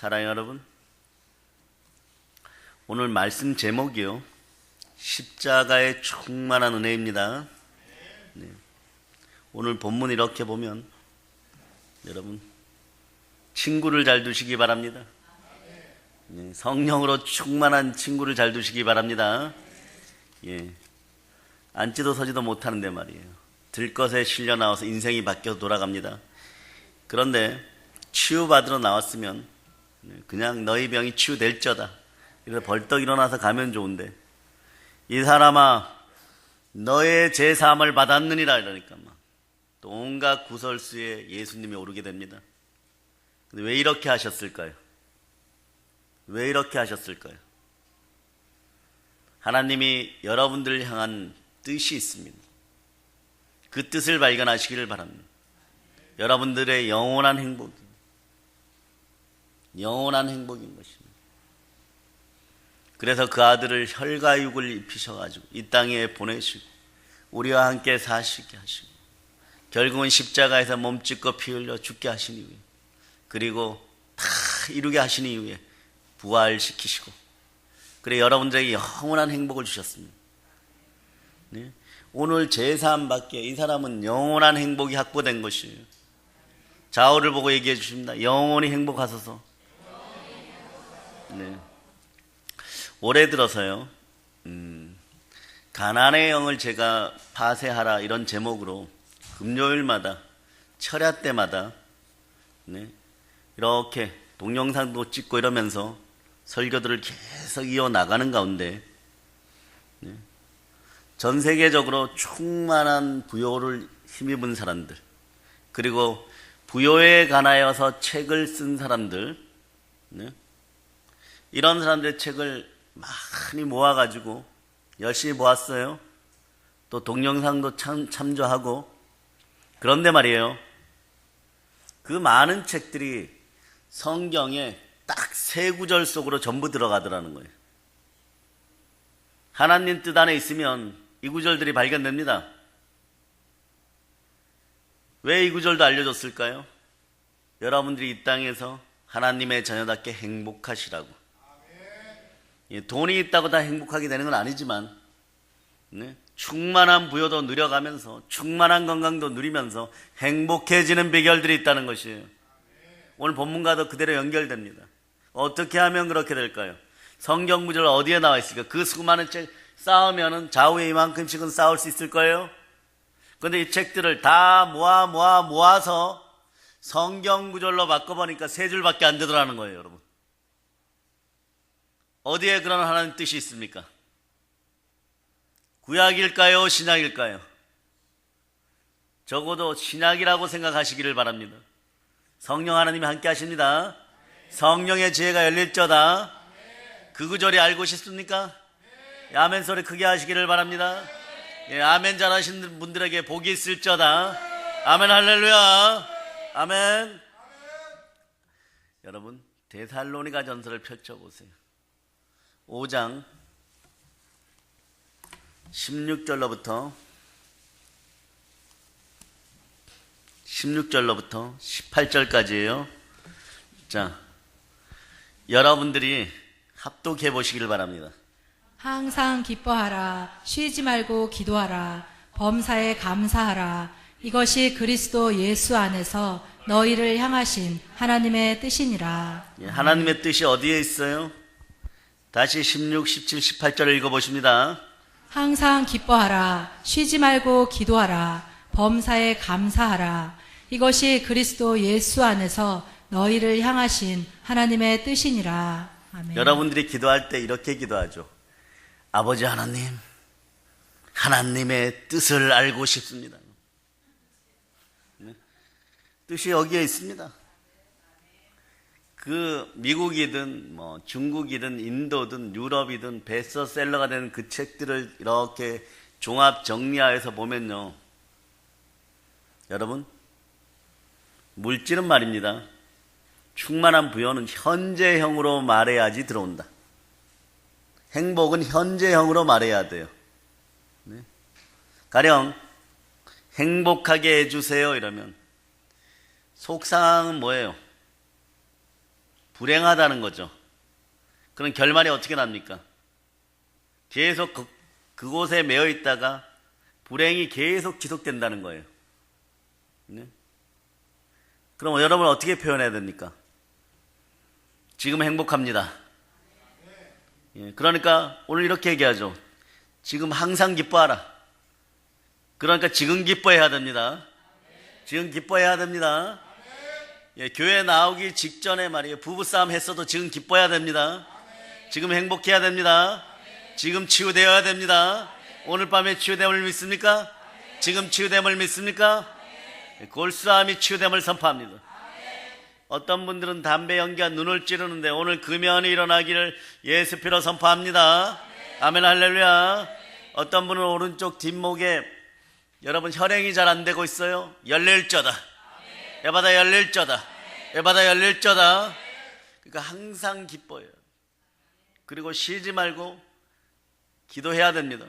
사랑하는 여러분, 오늘 말씀 제목이요, 십자가의 충만한 은혜입니다. 네. 오늘 본문 이렇게 보면 여러분 친구를 잘 두시기 바랍니다. 네. 성령으로 충만한 친구를 잘 두시기 바랍니다. 예. 앉지도 서지도 못하는데 말이에요. 들것에 실려 나와서 인생이 바뀌어서 돌아갑니다. 그런데 치유받으러 나왔으면 그냥 너희 병이 치유될저다, 그래서 벌떡 일어나서 가면 좋은데, 이 사람아 너의 제사함을 받았느니라 이러니까 막 또 온갖 구설수에 예수님이 오르게 됩니다. 근데 왜 이렇게 하셨을까요? 왜 이렇게 하셨을까요? 하나님이 여러분들을 향한 뜻이 있습니다. 그 뜻을 발견하시기를 바랍니다. 여러분들의 영원한 행복인 것입니다. 그래서 그 아들을 혈가육을 입히셔가지고 이 땅에 보내시고 우리와 함께 사시게 하시고 결국은 십자가에서 몸 찢고 피 흘려 죽게 하신 이후에, 그리고 다 이루게 하신 이후에 부활시키시고, 그래 여러분들에게 영원한 행복을 주셨습니다. 네? 오늘 제사함 받기에 이 사람은 영원한 행복이 확보된 것이에요. 좌우를 보고 얘기해 주십니다. 영원히 행복하소서. 네. 올해 들어서요, 가난의 영을 제가 파쇄하라 이런 제목으로 금요일마다 철야 때마다 이렇게 동영상도 찍고 이러면서 설교들을 계속 이어나가는 가운데 전 세계적으로 충만한 부요를 힘입은 사람들, 그리고 부요에 관하여서 책을 쓴 사람들, 이런 사람들의 책을 많이 모아가지고 열심히 모았어요. 또 동영상도 참조하고. 그런데 말이에요, 그 많은 책들이 성경에 딱 세 구절 속으로 전부 들어가더라는 거예요. 하나님 뜻 안에 있으면 이 구절들이 발견됩니다. 왜 이 구절도 알려줬을까요? 여러분들이 이 땅에서 하나님의 자녀답게 행복하시라고. 돈이 있다고 다 행복하게 되는 건 아니지만, 충만한 부여도 누려가면서 충만한 건강도 누리면서 행복해지는 비결들이 있다는 것이에요. 오늘 본문과도 그대로 연결됩니다. 어떻게 하면 그렇게 될까요? 성경 구절 어디에 나와 있을까? 그 수많은 책 쌓으면 좌우에 이만큼씩은 쌓을 수 있을 거예요. 그런데 이 책들을 다 모아서 성경 구절로 바꿔보니까 세 줄밖에 안 되더라는 거예요, 여러분. 어디에 그런 하나님 뜻이 있습니까? 구약일까요? 신약일까요? 적어도 신약이라고 생각하시기를 바랍니다. 성령 하나님이 함께 하십니다. 성령의 지혜가 열릴저다. 그 구절이 알고 싶습니까? 아멘 소리 크게 하시기를 바랍니다. 아멘 잘하시는 분들에게 복이 있을저다. 아멘 할렐루야. 아멘. 여러분, 데살로니가 전서를 펼쳐보세요. 5장 16절로부터 18절까지예요. 자, 여러분들이 합독해 보시길 바랍니다. 항상 기뻐하라. 쉬지 말고 기도하라. 범사에 감사하라. 이것이 그리스도 예수 안에서 너희를 향하신 하나님의 뜻이니라. 하나님의 뜻이 어디에 있어요? 다시 16, 17, 18절을 읽어보십니다. 항상 기뻐하라. 쉬지 말고 기도하라. 범사에 감사하라. 이것이 그리스도 예수 안에서 너희를 향하신 하나님의 뜻이니라. 아멘. 여러분들이 기도할 때 이렇게 기도하죠. 아버지 하나님, 하나님의 뜻을 알고 싶습니다. 뜻이 여기에 있습니다. 그 미국이든 중국이든 인도든 유럽이든 베스트셀러가 된 그 책들을 이렇게 종합 정리하여서 보면요, 여러분, 물질은 말입니다, 충만한 부여는 현재형으로 말해야지 들어온다. 행복은 현재형으로 말해야 돼요. 가령 행복하게 해주세요 이러면 속상은 뭐예요? 불행하다는 거죠. 그럼 결말이 어떻게 납니까? 계속 그곳에 매여 있다가 불행이 계속 지속된다는 거예요. 네? 그럼 여러분 어떻게 표현해야 됩니까? 지금 행복합니다. 예, 그러니까 오늘 이렇게 얘기하죠. 지금 항상 기뻐하라. 그러니까 지금 기뻐해야 됩니다. 지금 기뻐해야 됩니다. 예, 교회 나오기 직전에 말이에요. 부부싸움 했어도 지금 기뻐해야 됩니다. 지금 행복해야 됩니다. 지금 치유되어야 됩니다. 오늘 밤에 치유됨을 믿습니까? 지금 치유됨을 믿습니까? 골수암이 치유됨을 선포합니다. 어떤 분들은 담배 연기가 눈을 찌르는데 오늘 금연이 일어나기를 예수 피로 선포합니다. 아멘 할렐루야. 어떤 분은 오른쪽 뒷목에 여러분 혈행이 잘 안 되고 있어요. 열릴저다. 에바다 열릴저다. 에바다 열릴저다. 그러니까 항상 기뻐요. 그리고 쉬지 말고 기도해야 됩니다.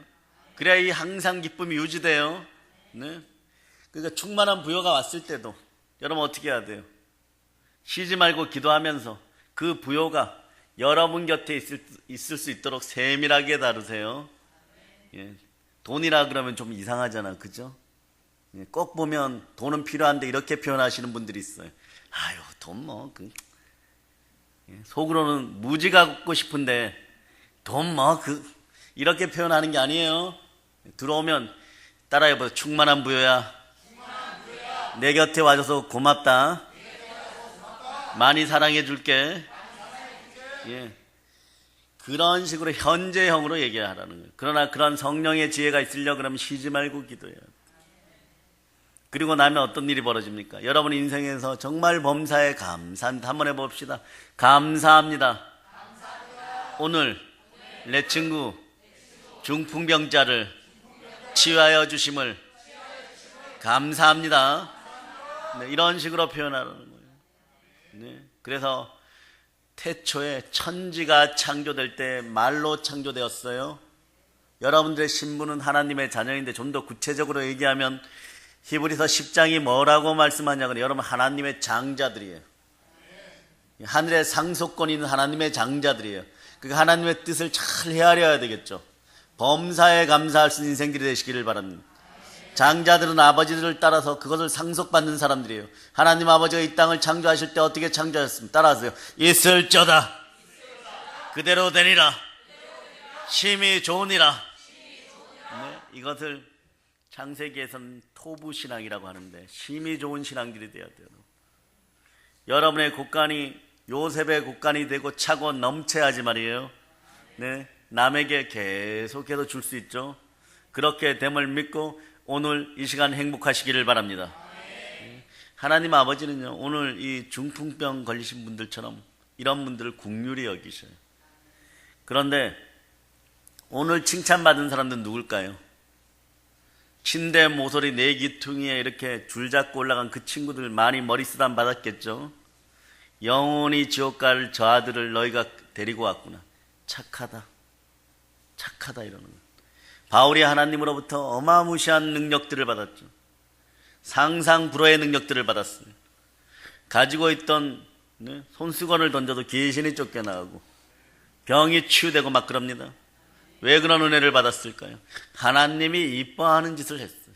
그래야 이 항상 기쁨이 유지돼요. 네? 그러니까 충만한 부여가 왔을 때도 여러분 어떻게 해야 돼요? 쉬지 말고 기도하면서 그 부여가 여러분 곁에 있을 수 있도록 세밀하게 다루세요. 예. 돈이라 그러면 좀 이상하잖아. 그죠? 예. 꼭 보면 돈은 필요한데 이렇게 표현하시는 분들이 있어요. 아유, 돈 뭐. 예. 속으로는 무지 갖고 싶은데 돈 뭐. 이렇게 표현하는 게 아니에요. 들어오면 따라해보세요. 충만한 부여야. 내 곁에 와줘서 고맙다. 많이 사랑해 줄게. 예. 그런 식으로 현재형으로 얘기하라는 거예요. 그러나 그런 성령의 지혜가 있으려고 그러면 쉬지 말고 기도해요. 그리고 나면 어떤 일이 벌어집니까? 여러분 인생에서 정말 범사에 감사합니다. 한번 해봅시다. 감사합니다. 오늘 내 친구 중풍병자를 치유하여 주심을 감사합니다. 네, 이런 식으로 표현하는 거예요. 네, 그래서 태초에 천지가 창조될 때 말로 창조되었어요. 여러분들의 신분은 하나님의 자녀인데 좀 더 구체적으로 얘기하면 히브리서 10장이 뭐라고 말씀하냐면 여러분 하나님의 장자들이에요. 하늘의 상속권이 있는 하나님의 장자들이에요. 그러니까 하나님의 뜻을 잘 헤아려야 되겠죠. 범사에 감사할 수 있는 인생들이 되시기를 바랍니다. 장자들은 아버지들을 따라서 그것을 상속받는 사람들이에요. 하나님 아버지가 이 땅을 창조하실 때 어떻게 창조하셨습니까? 따라하세요. 있을저다. 그대로 되리라. 심히 좋으니라. 네, 이것을 창세기에서는 토부신앙이라고 하는데 심히 좋은 신앙들이 되어야 돼요. 여러분의 곳간이 요셉의 곳간이 되고 차고 넘쳐야지 말이에요. 네, 남에게 계속해서 줄 수 있죠. 그렇게 됨을 믿고 오늘 이 시간 행복하시기를 바랍니다. 하나님 아버지는요, 오늘 이 중풍병 걸리신 분들처럼 이런 분들을 긍휼히 여기셔요. 그런데 오늘 칭찬받은 사람들은 누굴까요? 침대 모서리 네 귀퉁이에 이렇게 줄잡고 올라간 그 친구들 많이 머리쓰담 받았겠죠? 영원히 지옥 갈 저 아들을 너희가 데리고 왔구나. 착하다. 착하다 이러는 거예요. 바울이 하나님으로부터 어마무시한 능력들을 받았죠. 상상 불허의 능력들을 받았어요. 가지고 있던 손수건을 던져도 귀신이 쫓겨나가고 병이 치유되고 막 그럽니다. 왜 그런 은혜를 받았을까요? 하나님이 이뻐하는 짓을 했어요.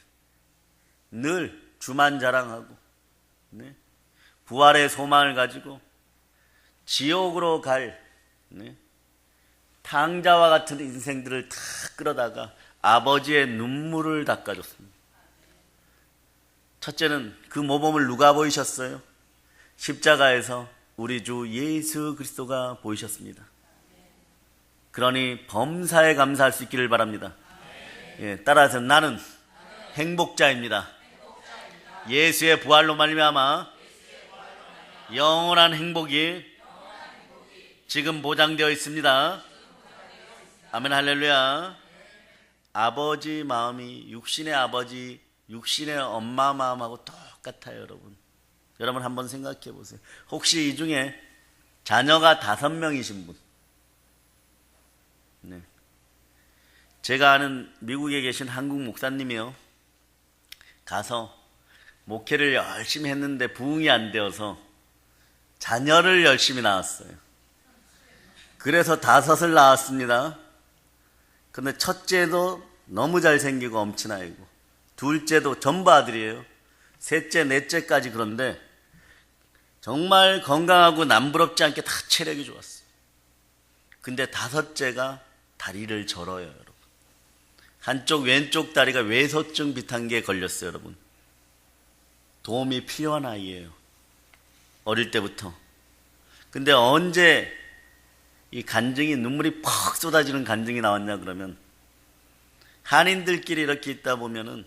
늘 주만 자랑하고 부활의 소망을 가지고 지옥으로 갈 탕자와 같은 인생들을 다 끌어다가 아버지의 눈물을 닦아줬습니다. 첫째는 그 모범을 누가 보이셨어요? 십자가에서 우리 주 예수 그리스도가 보이셨습니다. 그러니 범사에 감사할 수 있기를 바랍니다. 예, 따라서 나는 행복자입니다. 예수의 부활로 말미암아 영원한 행복이 지금 보장되어 있습니다. 아멘 할렐루야. 아버지 마음이 육신의 아버지, 육신의 엄마 마음하고 똑같아요. 여러분 한번 생각해 보세요. 혹시 이 중에 자녀가 5명이신 분? 네. 제가 아는 미국에 계신 한국 목사님이요, 가서 목회를 열심히 했는데 부흥이 안 되어서 자녀를 열심히 낳았어요. 그래서 5을 낳았습니다. 근데 첫째도 너무 잘생기고 엄친아이고, 둘째도 전부 아들이에요. 셋째, 넷째까지. 그런데 정말 건강하고 남부럽지 않게 다 체력이 좋았어요. 근데 5째가 다리를 절어요, 여러분. 한쪽 왼쪽 다리가 외소증 비슷한 게 걸렸어요, 여러분. 도움이 필요한 아이예요. 어릴 때부터. 근데 언제 이 간증이, 눈물이 퍽 쏟아지는 간증이 나왔냐 그러면, 한인들끼리 이렇게 있다 보면은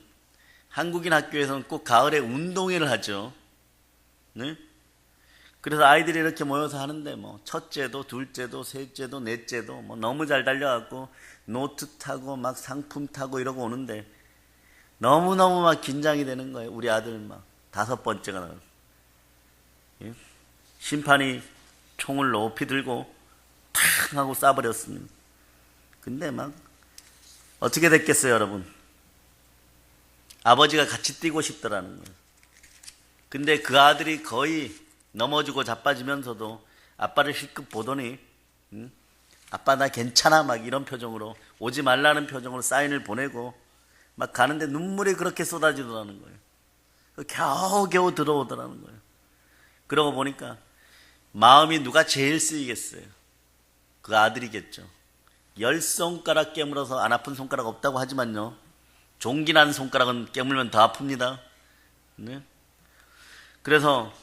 한국인 학교에서는 꼭 가을에 운동회를 하죠. 네? 그래서 아이들이 이렇게 모여서 하는데 뭐 첫째도 둘째도 셋째도 넷째도 뭐 너무 잘 달려갖고 노트 타고 막 상품 타고 이러고 오는데 너무너무 막 긴장이 되는 거예요. 우리 아들 막 5번째가 나와요. 예? 심판이 총을 높이 들고 탁 하고 쏴버렸습니다. 근데 막 어떻게 됐겠어요, 여러분? 아버지가 같이 뛰고 싶더라는 거예요. 근데 그 아들이 거의 넘어지고 자빠지면서도 아빠를 실컷 보더니 아빠 나 괜찮아 막 이런 표정으로, 오지 말라는 표정으로 사인을 보내고 막 가는데 눈물이 그렇게 쏟아지더라는 거예요. 겨우겨우 들어오더라는 거예요. 그러고 보니까 마음이 누가 제일 쓰이겠어요? 그 아들이겠죠. 10손가락 깨물어서 안 아픈 손가락 없다고 하지만요, 종기 난 손가락은 깨물면 더 아픕니다. 네? 그래서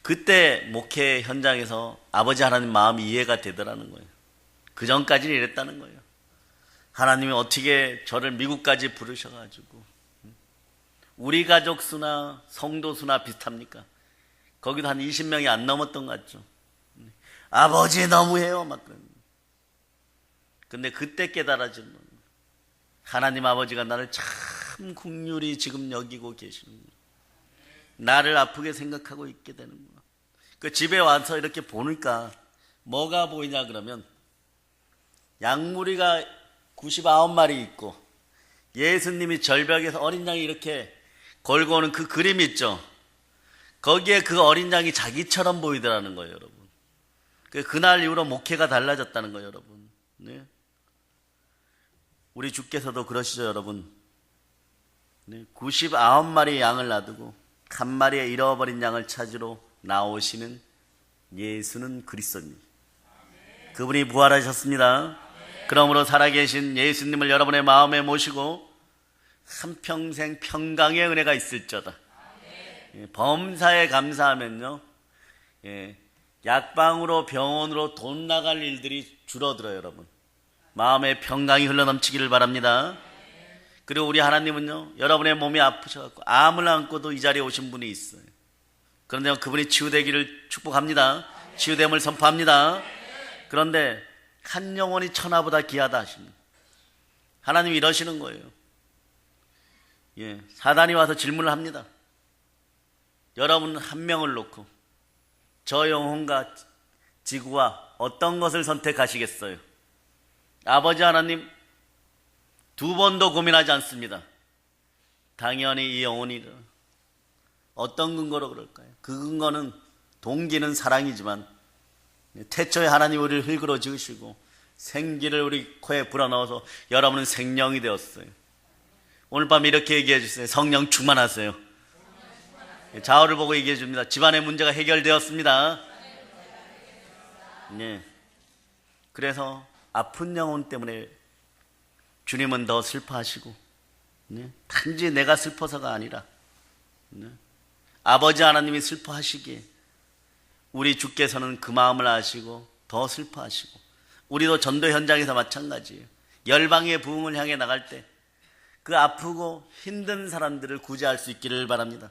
그때 목회 현장에서 아버지 하나님 마음이 이해가 되더라는 거예요. 그 전까지는 이랬다는 거예요. 하나님이 어떻게 저를 미국까지 부르셔가지고, 우리 가족 수나 성도 수나 비슷합니까? 거기도 한 20명이 안 넘었던 것 같죠. 아버지 너무해요 막 그러는 거예요. 근데 그때 깨달아지는 거예요. 하나님 아버지가 나를 참 긍휼히 지금 여기고 계시는구나. 나를 아프게 생각하고 있게 되는구나. 그 집에 와서 이렇게 보니까 뭐가 보이냐 그러면, 양무리가 99마리 있고 예수님이 절벽에서 어린 양이 이렇게 걸고 오는 그 그림이 있죠. 거기에 그 어린 양이 자기처럼 보이더라는 거예요, 여러분. 그날 이후로 목회가 달라졌다는 거예요, 여러분. 네? 우리 주께서도 그러시죠, 여러분. 네? 99마리의 양을 놔두고 한 마리의 잃어버린 양을 찾으러 나오시는 예수는 그리스도입니다. 그분이 부활하셨습니다. 그러므로 살아계신 예수님을 여러분의 마음에 모시고 한평생 평강의 은혜가 있을저다. 범사에 감사하면요, 약방으로 병원으로 돈 나갈 일들이 줄어들어요, 여러분. 마음에 평강이 흘러넘치기를 바랍니다. 그리고 우리 하나님은요, 여러분의 몸이 아프셔갖고 암을 안고도 이 자리에 오신 분이 있어요. 그런데 그분이 치유되기를 축복합니다. 치유됨을 선포합니다. 그런데 한 영혼이 천하보다 귀하다 하십니다. 하나님이 이러시는 거예요. 사단이 와서 질문을 합니다. 여러분 한 명을 놓고 저 영혼과 지구와 어떤 것을 선택하시겠어요? 아버지 하나님 2번도 고민하지 않습니다. 당연히 이 영혼이라. 어떤 근거로 그럴까요? 그 근거는, 동기는 사랑이지만 태초에 하나님 우리를 흙으로 지으시고 생기를 우리 코에 불어넣어서 여러분은 생명이 되었어요. 오늘 밤 이렇게 얘기해 주세요. 성령 충만하세요. 좌우를 보고 얘기해 줍니다. 집안의 문제가 해결되었습니다. 네. 그래서 아픈 영혼 때문에 주님은 더 슬퍼하시고, 단지 내가 슬퍼서가 아니라 아버지 하나님이 슬퍼하시기에 우리 주께서는 그 마음을 아시고 더 슬퍼하시고, 우리도 전도 현장에서 마찬가지예요. 열방의 부흥을 향해 나갈 때 그 아프고 힘든 사람들을 구제할 수 있기를 바랍니다.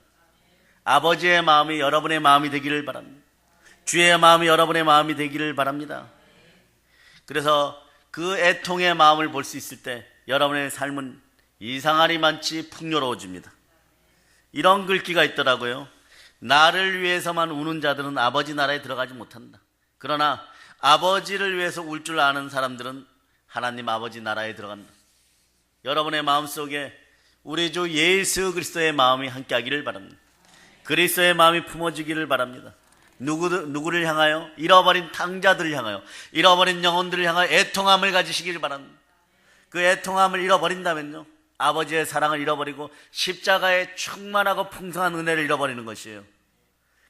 아버지의 마음이 여러분의 마음이 되기를 바랍니다. 주의 마음이 여러분의 마음이 되기를 바랍니다. 그래서 그 애통의 마음을 볼 수 있을 때 여러분의 삶은 이상하리만치 풍요로워집니다. 이런 글귀가 있더라고요. 나를 위해서만 우는 자들은 아버지 나라에 들어가지 못한다. 그러나 아버지를 위해서 울 줄 아는 사람들은 하나님 아버지 나라에 들어간다. 여러분의 마음속에 우리 주 예수 그리스도의 마음이 함께하기를 바랍니다. 그리스도의 마음이 품어지기를 바랍니다. 누구를 향하여? 잃어버린 탕자들을 향하여, 잃어버린 영혼들을 향하여 애통함을 가지시길 바랍니다. 그 애통함을 잃어버린다면요, 아버지의 사랑을 잃어버리고 십자가의 충만하고 풍성한 은혜를 잃어버리는 것이에요.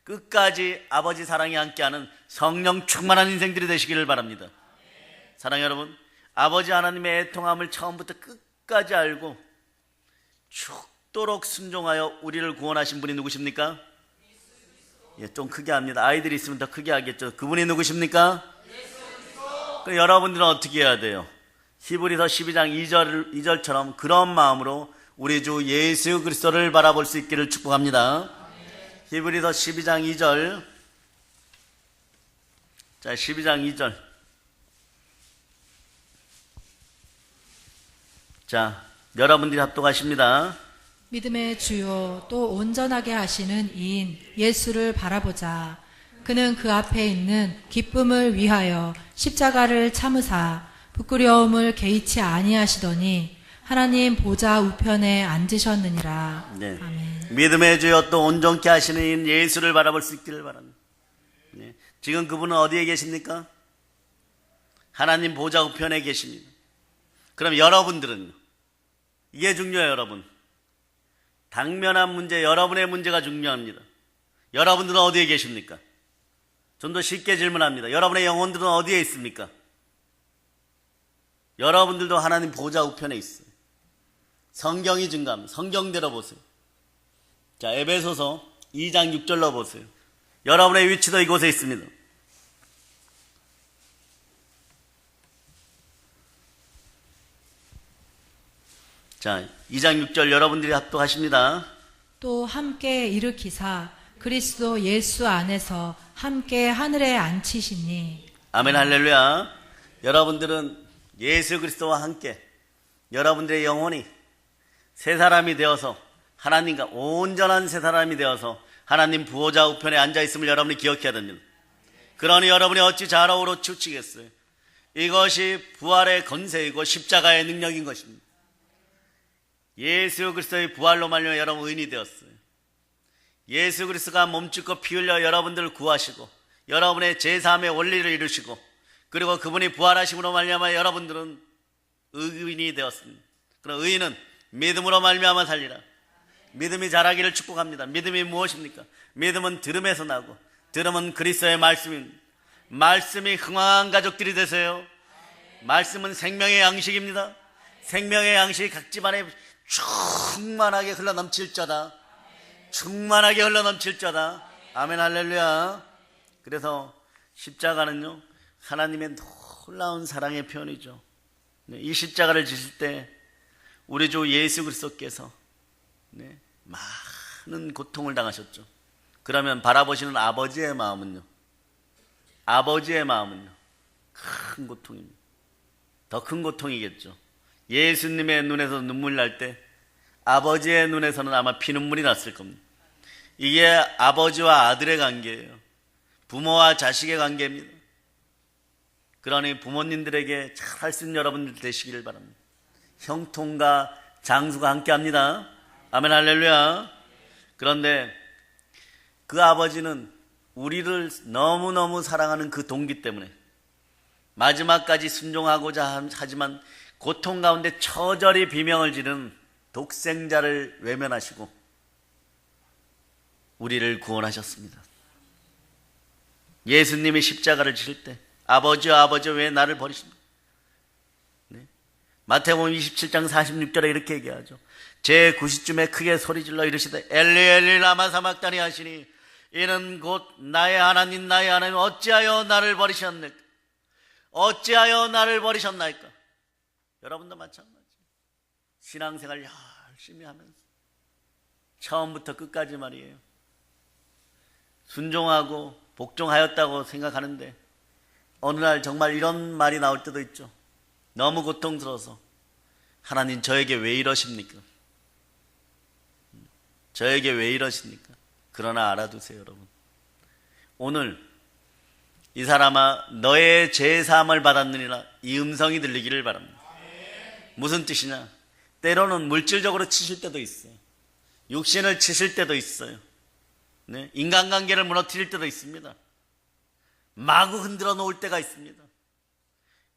끝까지 아버지 사랑이 함께하는 성령 충만한 인생들이 되시기를 바랍니다. 사랑하는 여러분, 아버지 하나님의 애통함을 처음부터 끝까지 알고 죽도록 순종하여 우리를 구원하신 분이 누구십니까? 예, 좀 크게 합니다. 아이들이 있으면 더 크게 하겠죠. 그분이 누구십니까? 그럼 여러분들은 어떻게 해야 돼요? 히브리서 12장 2절처럼 그런 마음으로 우리 주 예수 그리스도를 바라볼 수 있기를 축복합니다. 히브리서 12장 2절. 자, 12장 2절. 자, 여러분들이 합독하십니다. 믿음의 주요 또 온전하게 하시는 이인 예수를 바라보자. 그는 그 앞에 있는 기쁨을 위하여 십자가를 참으사 부끄러움을 개의치 아니하시더니 하나님 보좌 우편에 앉으셨느니라. 네. 아멘. 믿음의 주여 또 온전케 하시는 이인 예수를 바라볼 수 있기를 바랍니다. 네. 지금 그분은 어디에 계십니까? 하나님 보좌 우편에 계십니다. 그럼 여러분들은요? 이게 중요해요, 여러분. 당면한 문제, 여러분의 문제가 중요합니다. 여러분들은 어디에 계십니까? 좀 더 쉽게 질문합니다. 여러분의 영혼들은 어디에 있습니까? 여러분들도 하나님 보좌 우편에 있어요. 성경이 증가합니다. 성경대로 보세요. 자, 에베소서 2장 6절로 보세요. 여러분의 위치도 이곳에 있습니다. 자, 2장 6절 여러분들이 합독하십니다. 또 함께 일으키사 그리스도 예수 안에서 함께 하늘에 앉히시니. 아멘, 할렐루야. 여러분들은 예수 그리스도와 함께 여러분들의 영혼이 새 사람이 되어서 하나님과 온전한 새 사람이 되어서 하나님 보좌 우편에 앉아있음을 여러분이 기억해야 됩니다. 그러니 여러분이 어찌 좌로우로 치우치겠어요? 이것이 부활의 건세이고 십자가의 능력인 것입니다. 예수 그리스도의 부활로 말미암아 여러분 의인이 되었어요. 예수 그리스도가 몸짓고 피 흘려 여러분들을 구하시고 여러분의 제3의 원리를 이루시고 그리고 그분이 부활하심으로 말미암아 여러분들은 의인이 되었습니다. 그럼 의인은 믿음으로 말미암아 살리라. 믿음이 자라기를 축복합니다. 믿음이 무엇입니까? 믿음은 들음에서 나고 들음은 그리스도의 말씀입니다. 말씀이 흥왕한 가족들이 되세요. 말씀은 생명의 양식입니다. 생명의 양식이 각 집안에 충만하게 흘러넘칠 자다. 충만하게 흘러넘칠 자다. 아멘, 할렐루야. 그래서 십자가는요, 하나님의 놀라운 사랑의 표현이죠. 이 십자가를 지실 때 우리 주 예수 그리스도께서 많은 고통을 당하셨죠. 그러면 바라보시는 아버지의 마음은요, 아버지의 마음은요, 큰 고통입니다. 더 큰 고통이겠죠. 예수님의 눈에서 눈물 날 때 아버지의 눈에서는 아마 피눈물이 났을 겁니다. 이게 아버지와 아들의 관계예요. 부모와 자식의 관계입니다. 그러니 부모님들에게 잘 할 수 있는 여러분들 되시기를 바랍니다. 형통과 장수가 함께합니다. 아멘, 할렐루야. 그런데 그 아버지는 우리를 너무너무 사랑하는 그 동기 때문에 마지막까지 순종하고자 하지만 고통 가운데 처절히 비명을 지르는 독생자를 외면하시고 우리를 구원하셨습니다. 예수님이 십자가를 지실 때 아버지여 아버지여 왜 나를 버리십니까? 마태복음 27장 46절에 이렇게 얘기하죠. 제 90쯤에 크게 소리질러 이르시되 엘리 엘리 라마 사막다니 하시니 이는 곧 나의 하나님 나의 하나님 어찌하여 나를 버리셨나이까? 어찌하여 나를 버리셨나이까? 여러분도 마찬가지. 신앙생활 열심히 하면서 처음부터 끝까지 말이에요. 순종하고 복종하였다고 생각하는데 어느 날 정말 이런 말이 나올 때도 있죠. 너무 고통스러워서 하나님 저에게 왜 이러십니까? 저에게 왜 이러십니까? 그러나 알아두세요, 여러분. 오늘 이 사람아 너의 제사함을 받았느니라 이 음성이 들리기를 바랍니다. 무슨 뜻이냐? 때로는 물질적으로 치실 때도 있어요. 육신을 치실 때도 있어요. 네? 인간관계를 무너뜨릴 때도 있습니다. 마구 흔들어 놓을 때가 있습니다.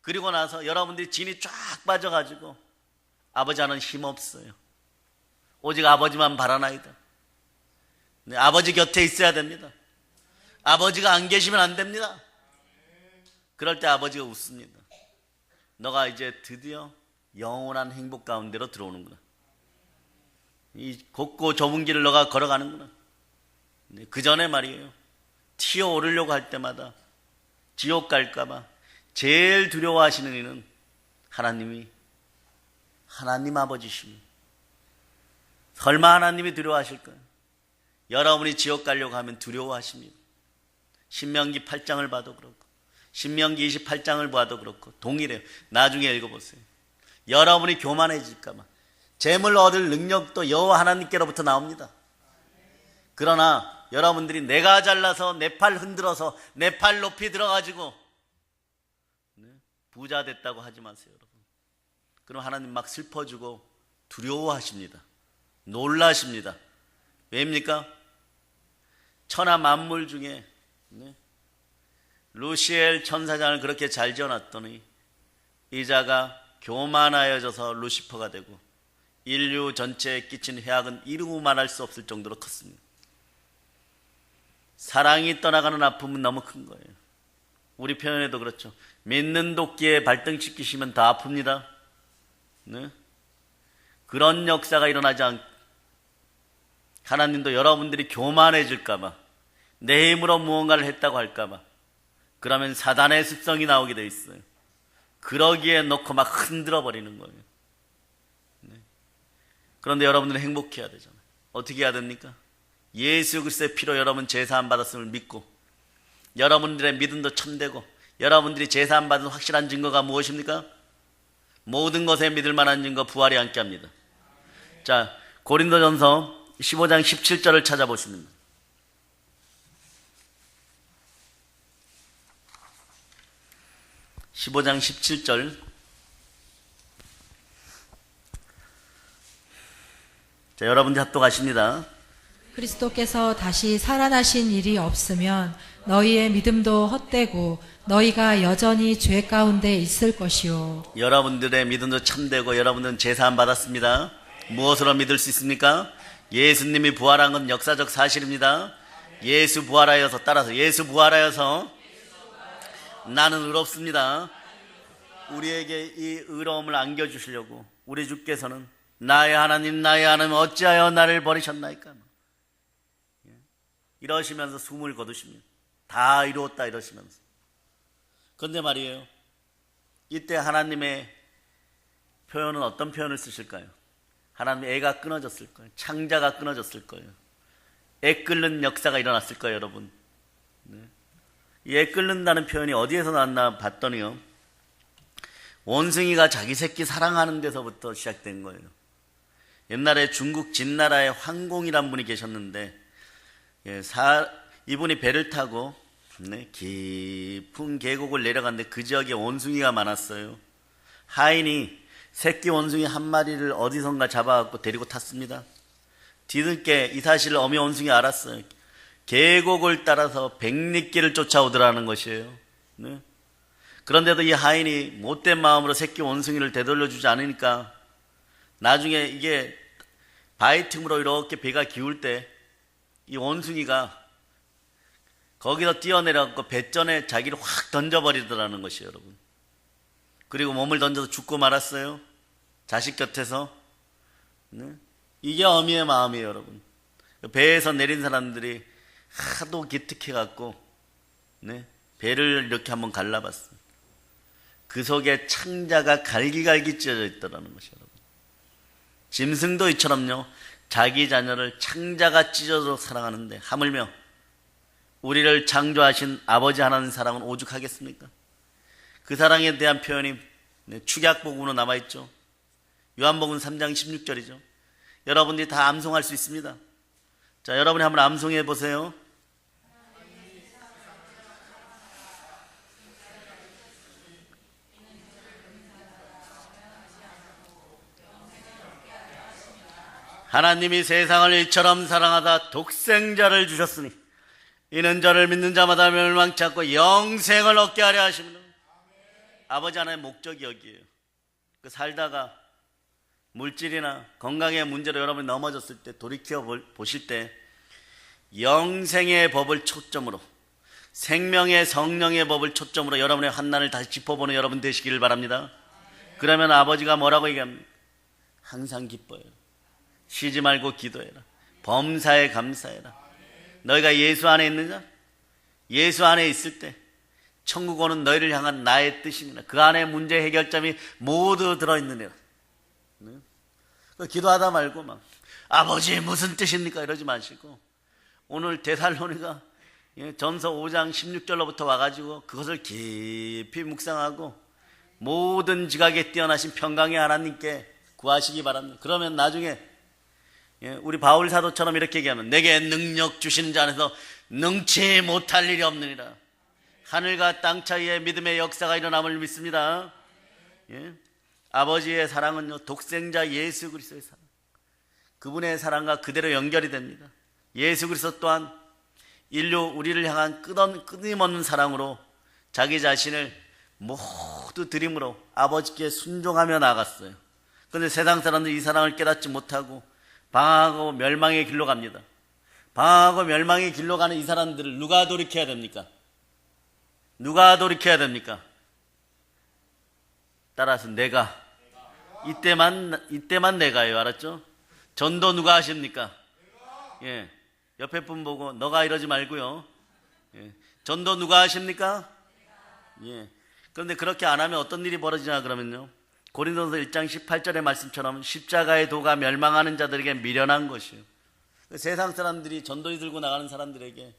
그리고 나서 여러분들이 진이 쫙 빠져가지고 아버지는 힘없어요. 오직 아버지만 바라나이다. 네, 아버지 곁에 있어야 됩니다. 아버지가 안 계시면 안 됩니다. 그럴 때 아버지가 웃습니다. 너가 이제 드디어 영원한 행복 가운데로 들어오는구나. 이 곱고 좁은 길을 너가 걸어가는구나. 네, 그 전에 말이에요. 튀어오르려고 할 때마다 지옥 갈까봐 제일 두려워하시는 이는 하나님 아버지십니다. 설마 하나님이 두려워하실까요? 여러분이 지옥 가려고 하면 두려워하십니다. 신명기 8장을 봐도 그렇고 신명기 28장을 봐도 그렇고 동일해요. 나중에 읽어보세요. 여러분이 교만해질까봐 재물 얻을 능력도 여호와 하나님께로부터 나옵니다. 그러나 여러분들이 내가 잘나서 내 팔 흔들어서 내 팔 높이 들어가지고 부자 됐다고 하지 마세요, 여러분. 그럼 하나님 막 슬퍼지고 두려워하십니다. 놀라십니다. 왜입니까? 천하 만물 중에 루시엘 천사장을 그렇게 잘 지어놨더니 이 자가 교만하여져서 루시퍼가 되고 인류 전체에 끼친 해악은 이루고 말할 수 없을 정도로 컸습니다. 사랑이 떠나가는 아픔은 너무 큰 거예요. 우리 표현에도 그렇죠. 믿는 도끼에 발등시키시면 다 아픕니다. 네? 그런 역사가 일어나지 않고 하나님도 여러분들이 교만해질까봐 내 힘으로 무언가를 했다고 할까봐 그러면 사단의 습성이 나오게 돼 있어요. 그러기에 놓고 막 흔들어 버리는 거예요. 네. 그런데 여러분들은 행복해야 되잖아요. 어떻게 해야 됩니까? 예수 그리스도의 피로 여러분 제사함 받았음을 믿고 여러분들의 믿음도 참되고 여러분들이 제사함 받은 확실한 증거가 무엇입니까? 모든 것에 믿을 만한 증거 부활이 함께합니다. 자, 고린도전서 15장 17절을 찾아보시면 15장 17절. 자, 여러분들 합독하십니다. 그리스도께서 다시 살아나신 일이 없으면 너희의 믿음도 헛되고 너희가 여전히 죄 가운데 있을 것이요. 여러분들의 믿음도 참되고 여러분들은 제사함 받았습니다. 무엇으로 믿을 수 있습니까? 예수님이 부활한 건 역사적 사실입니다. 예수 부활하여서 따라서 예수 부활하여서 나는 의롭습니다. 우리에게 이 의로움을 안겨주시려고 우리 주께서는 나의 하나님 어찌하여 나를 버리셨나이까 이러시면서 숨을 거두시며 다 이루었다 이러시면서. 그런데 말이에요, 이때 하나님의 표현은 어떤 표현을 쓰실까요? 하나님의 애가 끊어졌을 거예요. 창자가 끊어졌을 거예요. 애 끓는 역사가 일어났을 거예요, 여러분. 네. 이 애 끓는다는 표현이 어디에서 나왔나 봤더니요, 원숭이가 자기 새끼 사랑하는 데서부터 시작된 거예요. 옛날에 중국 진나라에 황공이란 분이 계셨는데 이분이 배를 타고 깊은 계곡을 내려갔는데 그 지역에 원숭이가 많았어요. 하인이 새끼 원숭이 한 마리를 어디선가 잡아갖고 데리고 탔습니다. 뒤늦게 이 사실을 어미 원숭이 알았어요. 계곡을 따라서 백리길을 쫓아오더라는 것이에요. 네? 그런데도 이 하인이 못된 마음으로 새끼 원숭이를 되돌려주지 않으니까 나중에 이게 바위 틈으로 이렇게 배가 기울 때 이 원숭이가 거기서 뛰어내려갖고 배전에 자기를 확 던져버리더라는 것이에요, 여러분. 그리고 몸을 던져서 죽고 말았어요. 자식 곁에서. 네? 이게 어미의 마음이에요, 여러분. 배에서 내린 사람들이 하도 기특해갖고 네? 배를 이렇게 한번 갈라봤어요. 그 속에 창자가 갈기갈기 찢어져 있더라는 것이에요, 여러분. 짐승도 이처럼요, 자기 자녀를 창자가 찢어서 사랑하는데 하물며 우리를 창조하신 아버지 하나님 사랑은 오죽하겠습니까? 그 사랑에 대한 표현이 축약복음으로 남아있죠. 요한복음 3장 16절이죠. 여러분들이 다 암송할 수 있습니다. 자, 여러분이 한번 암송해 보세요. 하나님이 세상을 이처럼 사랑하다 독생자를 주셨으니 이는 저를 믿는 자마다 멸망치 않고 영생을 얻게 하려 하십니다. 아버지 하나의 목적이 여기에요. 그 살다가 물질이나 건강의 문제로 여러분이 넘어졌을 때 돌이켜 보실 때 영생의 법을 초점으로, 생명의 성령의 법을 초점으로 여러분의 환난을 다시 짚어보는 여러분 되시기를 바랍니다. 그러면 아버지가 뭐라고 얘기합니까? 항상 기뻐해라. 쉬지 말고 기도해라. 범사에 감사해라. 너희가 예수 안에 있느냐? 예수 안에 있을 때 천국 오는 너희를 향한 나의 뜻이니라. 그 안에 문제 해결점이 모두 들어있느니라. 네? 기도하다 말고 막 아버지 무슨 뜻입니까? 이러지 마시고 오늘 데살로니가 전서 5장 16절로부터 와가지고 그것을 깊이 묵상하고 모든 지각에 뛰어나신 평강의 하나님께 구하시기 바랍니다. 그러면 나중에 우리 바울 사도처럼 이렇게 얘기하면 내게 능력 주시는 자 안에서 능치 못할 일이 없느니라. 하늘과 땅 차이에 믿음의 역사가 일어남을 믿습니다. 아버지의 사랑은요, 독생자 예수 그리스도의 사랑, 그분의 사랑과 그대로 연결이 됩니다. 예수 그리스도 또한 인류 우리를 향한 끊임없는 사랑으로 자기 자신을 모두 드림으로 아버지께 순종하며 나아갔어요. 그런데 세상 사람들이 이 사랑을 깨닫지 못하고 방황하고 멸망의 길로 갑니다. 방황하고 멸망의 길로 가는 이 사람들을 누가 돌이켜야 됩니까? 누가 돌이켜야 됩니까? 따라서 내가 이때만 내가요. 알았죠? 전도 누가 하십니까? 옆에 분 보고 너가 이러지 말고요. 전도 누가 하십니까? 그런데 그렇게 안 하면 어떤 일이 벌어지냐 그러면요, 고린도서 1장 18절의 말씀처럼 십자가의 도가 멸망하는 자들에게 미련한 것이에요. 세상 사람들이 전도에 들고 나가는 사람들에게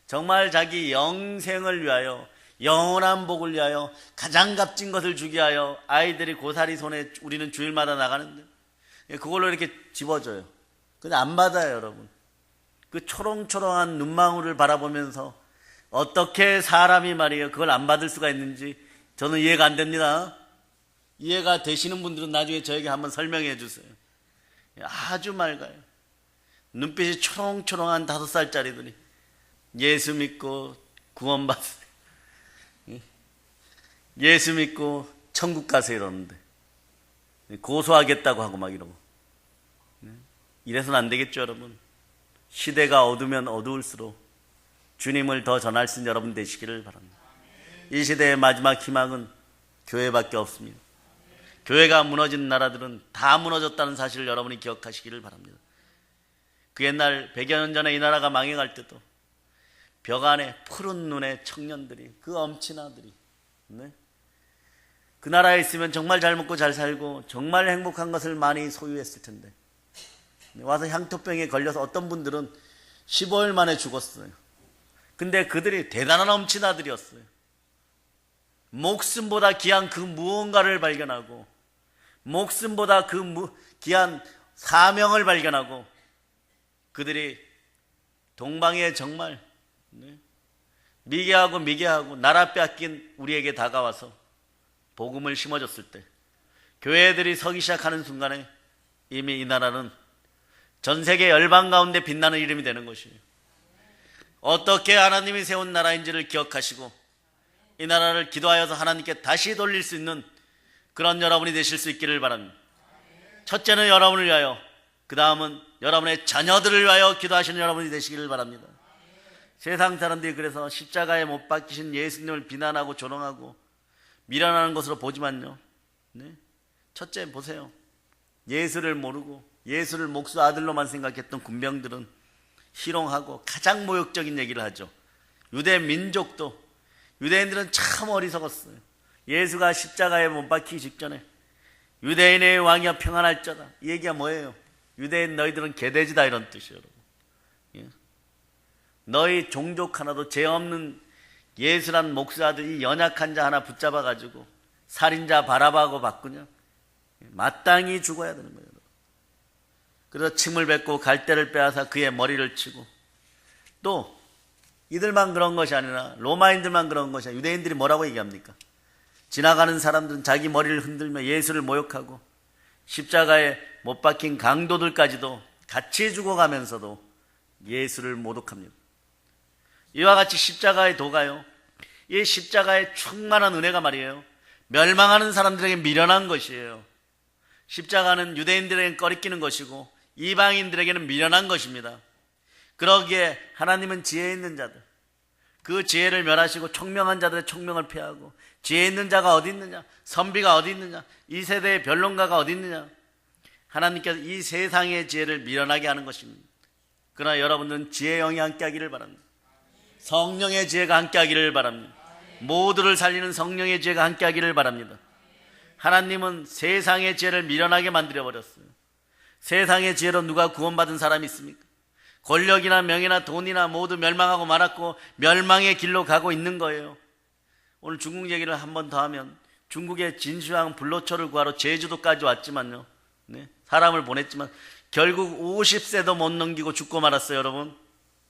정말 자기 영생을 위하여, 영원한 복을 위하여, 가장 값진 것을 주기 위하여 아이들이 고사리 손에 우리는 주일마다 나가는데 그걸로 이렇게 집어줘요. 근데 안 받아요. 여러분, 그 초롱초롱한 눈망울을 바라보면서 어떻게 사람이 말이에요 그걸 안 받을 수가 있는지 저는 이해가 안 됩니다. 이해가 되시는 분들은 나중에 저에게 한번 설명해 주세요. 아주 맑아요. 눈빛이 초롱초롱한 5살짜리들이 예수 믿고 구원받으세요, 예수 믿고 천국 가세요 이러는데 고소하겠다고 하고 막 이러고. 이래서는 안 되겠죠. 여러분, 시대가 어두우면 어두울수록 주님을 더 전할 수 있는 여러분 되시기를 바랍니다. 이 시대의 마지막 희망은 교회밖에 없습니다. 교회가 무너진 나라들은 다 무너졌다는 사실을 여러분이 기억하시기를 바랍니다. 그 옛날 100여 년 전에 이 나라가 망해갈 때도 벽 안에 푸른 눈의 청년들이, 그 엄친 아들이 그 나라에 있으면 정말 잘 먹고 잘 살고 정말 행복한 것을 많이 소유했을 텐데 와서 향토병에 걸려서 어떤 분들은 15일 만에 죽었어요. 근데 그들이 대단한 엄친 아들이었어요. 목숨보다 귀한 그 무언가를 발견하고 목숨보다 그 귀한 사명을 발견하고 그들이 동방에 정말 미개하고 나라 빼앗긴 우리에게 다가와서 복음을 심어줬을 때 교회들이 서기 시작하는 순간에 이미 이 나라는 전 세계 열방 가운데 빛나는 이름이 되는 것이에요. 어떻게 하나님이 세운 나라인지를 기억하시고 이 나라를 기도하여서 하나님께 다시 돌릴 수 있는 그런 여러분이 되실 수 있기를 바랍니다. 첫째는 여러분을 위하여, 그 다음은 여러분의 자녀들을 위하여 기도하시는 여러분이 되시기를 바랍니다. 세상 사람들이 그래서 십자가에 못 박히신 예수님을 비난하고 조롱하고 미련하는 것으로 보지만요, 첫째 보세요. 예수를 모르고 예수를 목수 아들로만 생각했던 군병들은 희롱하고 가장 모욕적인 얘기를 하죠. 유대 민족도, 유대인들은 참 어리석었어요. 예수가 십자가에 못 박히기 직전에 유대인의 왕이여 평안할자다, 이 얘기가 뭐예요? 유대인 너희들은 개돼지다, 이런 뜻이에요. 너희 종족 하나도 죄 없는 예수란 목수 아들이 연약한 자 하나 붙잡아가지고 살인자 바라바하고 바꾸냐? 마땅히 죽어야 되는 거예요. 그래서 침을 뱉고 갈대를 빼앗아 그의 머리를 치고, 또 이들만 그런 것이 아니라 로마인들만 그런 것이 아니라 유대인들이 뭐라고 얘기합니까? 지나가는 사람들은 자기 머리를 흔들며 예수를 모욕하고 십자가에 못 박힌 강도들까지도 같이 죽어가면서도 예수를 모독합니다. 이와 같이 십자가의 도가요, 이 십자가의 충만한 은혜가 말이에요, 멸망하는 사람들에게 미련한 것이에요. 십자가는 유대인들에게는 꺼리끼는 것이고 이방인들에게는 미련한 것입니다. 그러기에 하나님은 지혜 있는 자들, 그 지혜를 멸하시고 총명한 자들의 총명을 폐하고, 지혜 있는 자가 어디 있느냐, 선비가 어디 있느냐, 이 세대의 변론가가 어디 있느냐, 하나님께서 이 세상의 지혜를 미련하게 하는 것입니다. 그러나 여러분들은 지혜의 영이 함께 하기를 바랍니다. 성령의 지혜가 함께 하기를 바랍니다. 모두를 살리는 성령의 지혜가 함께 하기를 바랍니다. 하나님은 세상의 지혜를 미련하게 만들어버렸어요. 세상의 지혜로 누가 구원받은 사람이 있습니까? 권력이나 명예나 돈이나 모두 멸망하고 말았고 멸망의 길로 가고 있는 거예요. 오늘 중국 얘기를 한 번 더 하면, 중국의 진시황 불로초를 구하러 제주도까지 왔지만요, 네, 사람을 보냈지만 결국 50세도 못 넘기고 죽고 말았어요, 여러분.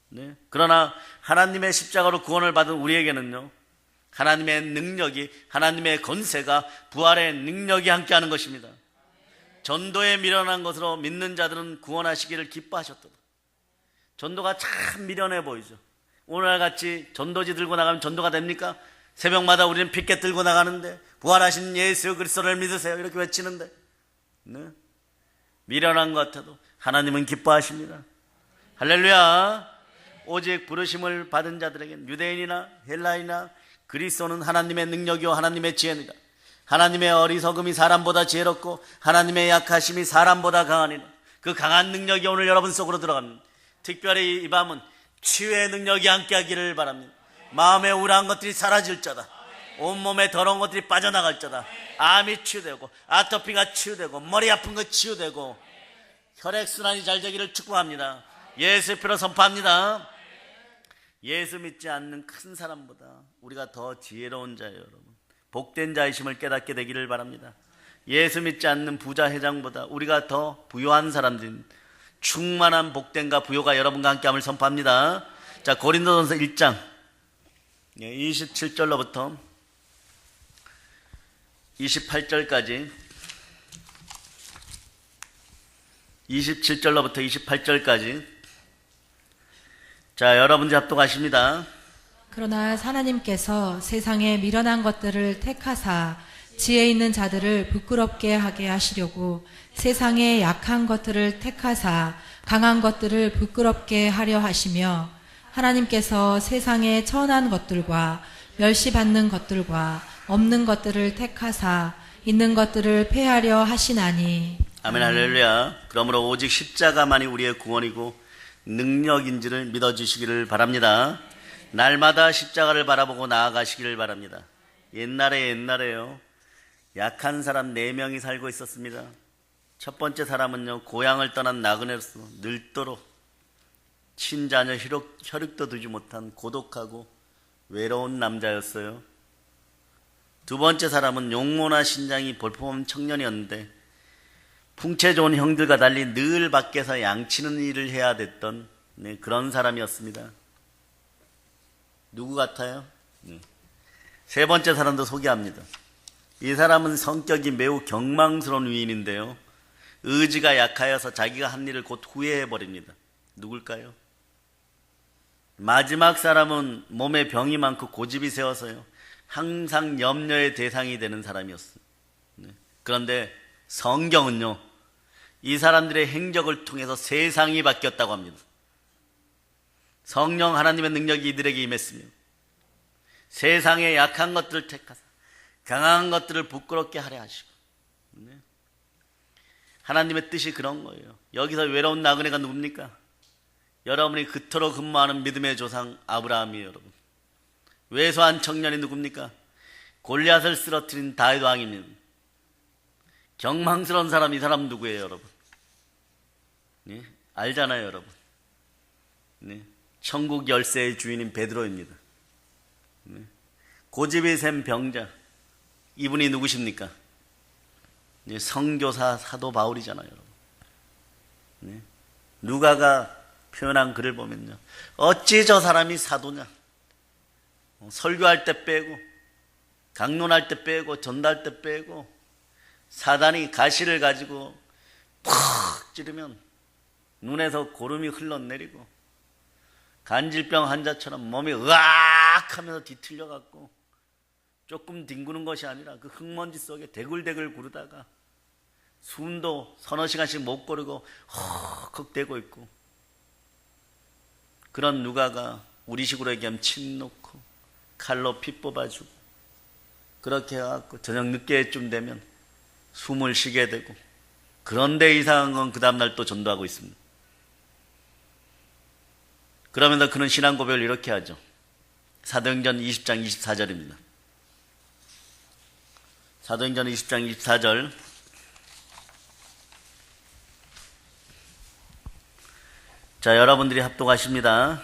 네. 그러나 하나님의 십자가로 구원을 받은 우리에게는요, 하나님의 능력이, 하나님의 권세가, 부활의 능력이 함께하는 것입니다. 전도에 미련한 것으로 믿는 자들은 구원하시기를 기뻐하셨도다. 전도가 참 미련해 보이죠. 오늘같이 전도지 들고 나가면 전도가 됩니까? 새벽마다 우리는 피켓 들고 나가는데 부활하신 예수 그리스도를 믿으세요 이렇게 외치는데, 네, 미련한 것 같아도 하나님은 기뻐하십니다. 할렐루야. 오직 부르심을 받은 자들에게는, 유대인이나 헬라인이나 그리스도는 하나님의 능력이요 하나님의 지혜니라. 하나님의 어리석음이 사람보다 지혜롭고 하나님의 약하심이 사람보다 강하니라. 그 강한 능력이 오늘 여러분 속으로 들어갑니다. 특별히 이 밤은 치유의 능력이 함께하기를 바랍니다. 마음에 우울한 것들이 사라질 자다. 온몸에 더러운 것들이 빠져나갈 자다. 암이 치유되고 아토피가 치유되고 머리 아픈 것 치유되고 혈액순환이 잘 되기를 축복합니다. 예수의 피로 선포합니다. 예수 믿지 않는 큰 사람보다 우리가 더 지혜로운 자예요, 여러분. 복된 자이심을 깨닫게 되기를 바랍니다. 예수 믿지 않는 부자 회장보다 우리가 더 부유한 사람들, 충만한 복된과 부요가 여러분과 함께함을 선포합니다. 자, 고린도전서 1장 27절로부터 28절까지, 27절로부터 28절까지. 자, 여러분들 합독하십니다. 그러나 하나님께서 세상에 미련한 것들을 택하사 지혜 있는 자들을 부끄럽게 하게 하시려고 세상에 약한 것들을 택하사 강한 것들을 부끄럽게 하려 하시며, 하나님께서 세상에 천한 것들과 멸시받는 것들과 없는 것들을 택하사 있는 것들을 폐하려 하시나니. 아멘. 할렐루야. 그러므로 오직 십자가만이 우리의 구원이고 능력인지를 믿어주시기를 바랍니다. 날마다 십자가를 바라보고 나아가시기를 바랍니다. 옛날에요, 약한 사람 4명이 살고 있었습니다. 첫 번째 사람은요, 고향을 떠난 나그네로서 늙도록 친자녀 혈육도 두지 못한 고독하고 외로운 남자였어요. 두 번째 사람은 용모나 신장이 볼품없는 청년이었는데 풍채 좋은 형들과 달리 늘 밖에서 양치는 일을 해야 됐던, 네, 그런 사람이었습니다. 누구 같아요? 네. 세 번째 사람도 소개합니다. 이 사람은 성격이 매우 경망스러운 위인인데요, 의지가 약하여서 자기가 한 일을 곧 후회해버립니다. 누굴까요? 마지막 사람은 몸에 병이 많고 고집이 세워서요, 항상 염려의 대상이 되는 사람이었어요. 네. 그런데 성경은요, 이 사람들의 행적을 통해서 세상이 바뀌었다고 합니다. 성령 하나님의 능력이 이들에게 임했으며 세상의 약한 것들을 택하사 강한 것들을 부끄럽게 하려 하시고, 네. 하나님의 뜻이 그런 거예요. 여기서 외로운 나그네가 누굽니까? 여러분이 그토록 근무하는 믿음의 조상 아브라함이에요, 여러분. 왜소한 청년이 누굽니까? 골리앗을 쓰러뜨린 다윗 왕입니다. 경망스러운 사람, 이 사람 누구예요, 여러분? 네? 알잖아요, 여러분. 네? 천국 열쇠의 주인인 베드로입니다. 네? 고집이 센 병자, 이분이 누구십니까? 네? 선교사 사도 바울이잖아요, 여러분. 네? 누가가 표현한 글을 보면요, 어찌 저 사람이 사도냐? 설교할 때 빼고, 강론할 때 빼고, 전달 때 빼고, 사단이 가시를 가지고 팍 찌르면 눈에서 고름이 흘러내리고 간질병 환자처럼 몸이 으악 하면서 뒤틀려갖고 조금 뒹구는 것이 아니라 그 흙먼지 속에 대굴대굴 구르다가 숨도 서너 시간씩 못 고르고 헉헉대고 있고, 그런 누가가 우리 식으로 얘기하면 침 놓고 칼로 피 뽑아주고 그렇게 해갖고 저녁 늦게쯤 되면 숨을 쉬게 되고, 그런데 이상한 건 그 다음날 또 전도하고 있습니다. 그러면서 그는 신앙 고백을 이렇게 하죠. 사도행전 20장 24절입니다. 사도행전 20장 24절. 자, 여러분들이 합독하십니다.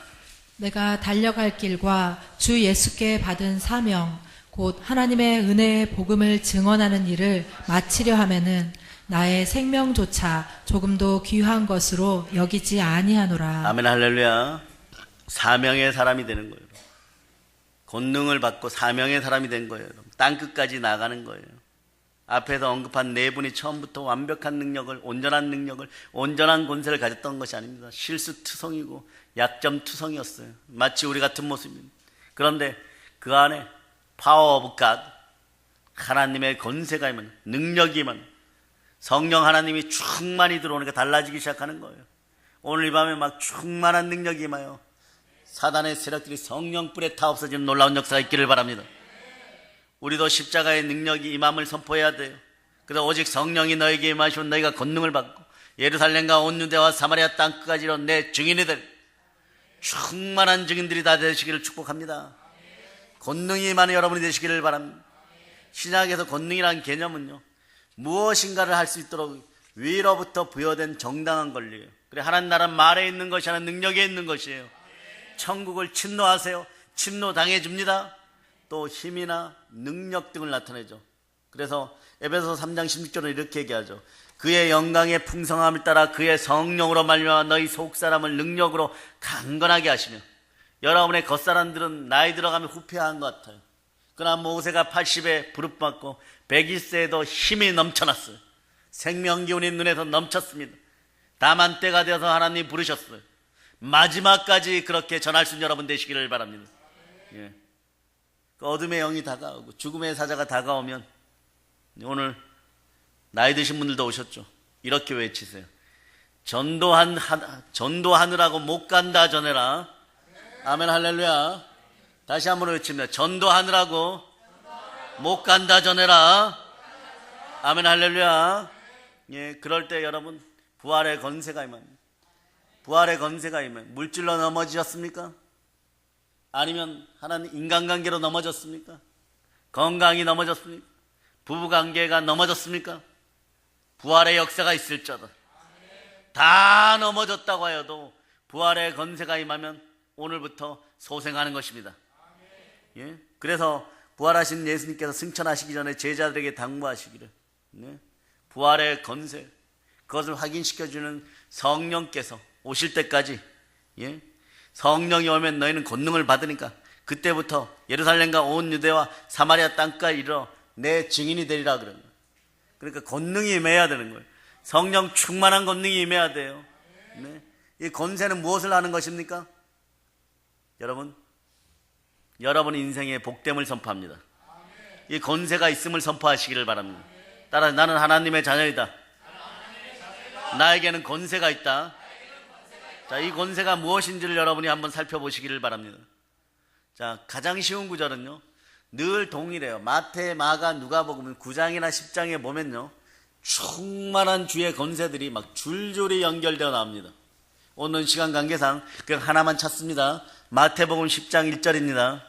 내가 달려갈 길과 주 예수께 받은 사명 곧 하나님의 은혜의 복음을 증언하는 일을 마치려 하면은 나의 생명조차 조금도 귀한 것으로 여기지 아니하노라. 아멘 할렐루야. 사명의 사람이 되는 거예요. 권능을 받고 사명의 사람이 된 거예요. 땅끝까지 나가는 거예요. 앞에서 언급한 네 분이 처음부터 완벽한 능력을, 온전한 능력을, 온전한 권세를 가졌던 것이 아닙니다. 실수투성이고 약점투성이었어요. 마치 우리 같은 모습입니다. 그런데 그 안에 파워 오브 갓, 하나님의 권세가 임한, 능력이 임한, 성령 하나님이 충만히 들어오니까 달라지기 시작하는 거예요. 오늘 이 밤에 막 충만한 능력이 임하여 사단의 세력들이 성령 뿔에 타 없어지는 놀라운 역사가 있기를 바랍니다. 우리도 십자가의 능력이 임함을 선포해야 돼요. 그래서 오직 성령이 너에게 임하시면 너희가 권능을 받고 예루살렘과 온 유대와 사마리아 땅끝까지로 내 증인이 될 충만한 증인들이 다 되시기를 축복합니다. 권능이 임하는 여러분이 되시기를 바랍니다. 신약에서 권능이라는 개념은요, 무엇인가를 할 수 있도록 위로부터 부여된 정당한 권리예요. 그래, 하나님 나라 말에 있는 것이 아니라 능력에 있는 것이에요. 천국을 침노하세요. 침노당해 줍니다. 또 힘이나 능력 등을 나타내죠. 그래서 에베소서 3장 16절은 이렇게 얘기하죠. 그의 영광의 풍성함을 따라 그의 성령으로 말미암아 너희 속사람을 능력으로 강건하게 하시며. 여러분의 겉사람들은 나이 들어가면 후퇴한 것 같아요. 그러나 모세가 80에 부름받고 101세에도 힘이 넘쳐났어요. 생명기운이 눈에서 넘쳤습니다. 다만 때가 되어서 하나님이 부르셨어요. 마지막까지 그렇게 전할 수 있는 여러분 되시기를 바랍니다. 예. 그 어둠의 영이 다가오고 죽음의 사자가 다가오면, 오늘 나이 드신 분들도 오셨죠. 이렇게 외치세요. 전도하느라고 못 간다 전해라. 아멘 할렐루야. 다시 한번 외칩니다. 전도하느라고 못 간다 전해라. 아멘 할렐루야. 예, 그럴 때 여러분 부활의 권세가 임합니다. 부활의 권세가 임해요. 물질로 넘어지셨습니까? 아니면 하나님 인간관계로 넘어졌습니까? 건강이 넘어졌습니까? 부부관계가 넘어졌습니까? 부활의 역사가 있을지어다. 다 넘어졌다고 하여도 부활의 권세가 임하면 오늘부터 소생하는 것입니다. 예? 그래서 부활하신 예수님께서 승천하시기 전에 제자들에게 당부하시기를, 네? 부활의 권세, 그것을 확인시켜주는 성령께서 오실 때까지, 예? 성령이 오면 너희는 권능을 받으니까 그때부터 예루살렘과 온 유대와 사마리아 땅까지 이르러 내 증인이 되리라 그래요. 그러니까 권능이 임해야 되는 거예요. 성령 충만한 권능이 임해야 돼요. 네? 이 권세는 무엇을 하는 것입니까? 여러분 인생의 복됨을 선포합니다. 이 권세가 있음을 선포하시기를 바랍니다. 따라 나는 하나님의 자녀이다. 나에게는 권세가 있다. 자, 이 권세가 무엇인지를 여러분이 한번 살펴보시기를 바랍니다. 자, 가장 쉬운 구절은요, 늘 동일해요. 마태, 마가, 누가복음 9장이나 10장에 보면요, 충만한 주의 권세들이 막 줄줄이 연결되어 나옵니다. 오늘 시간 관계상 그냥 하나만 찾습니다. 마태복음 10장 1절입니다.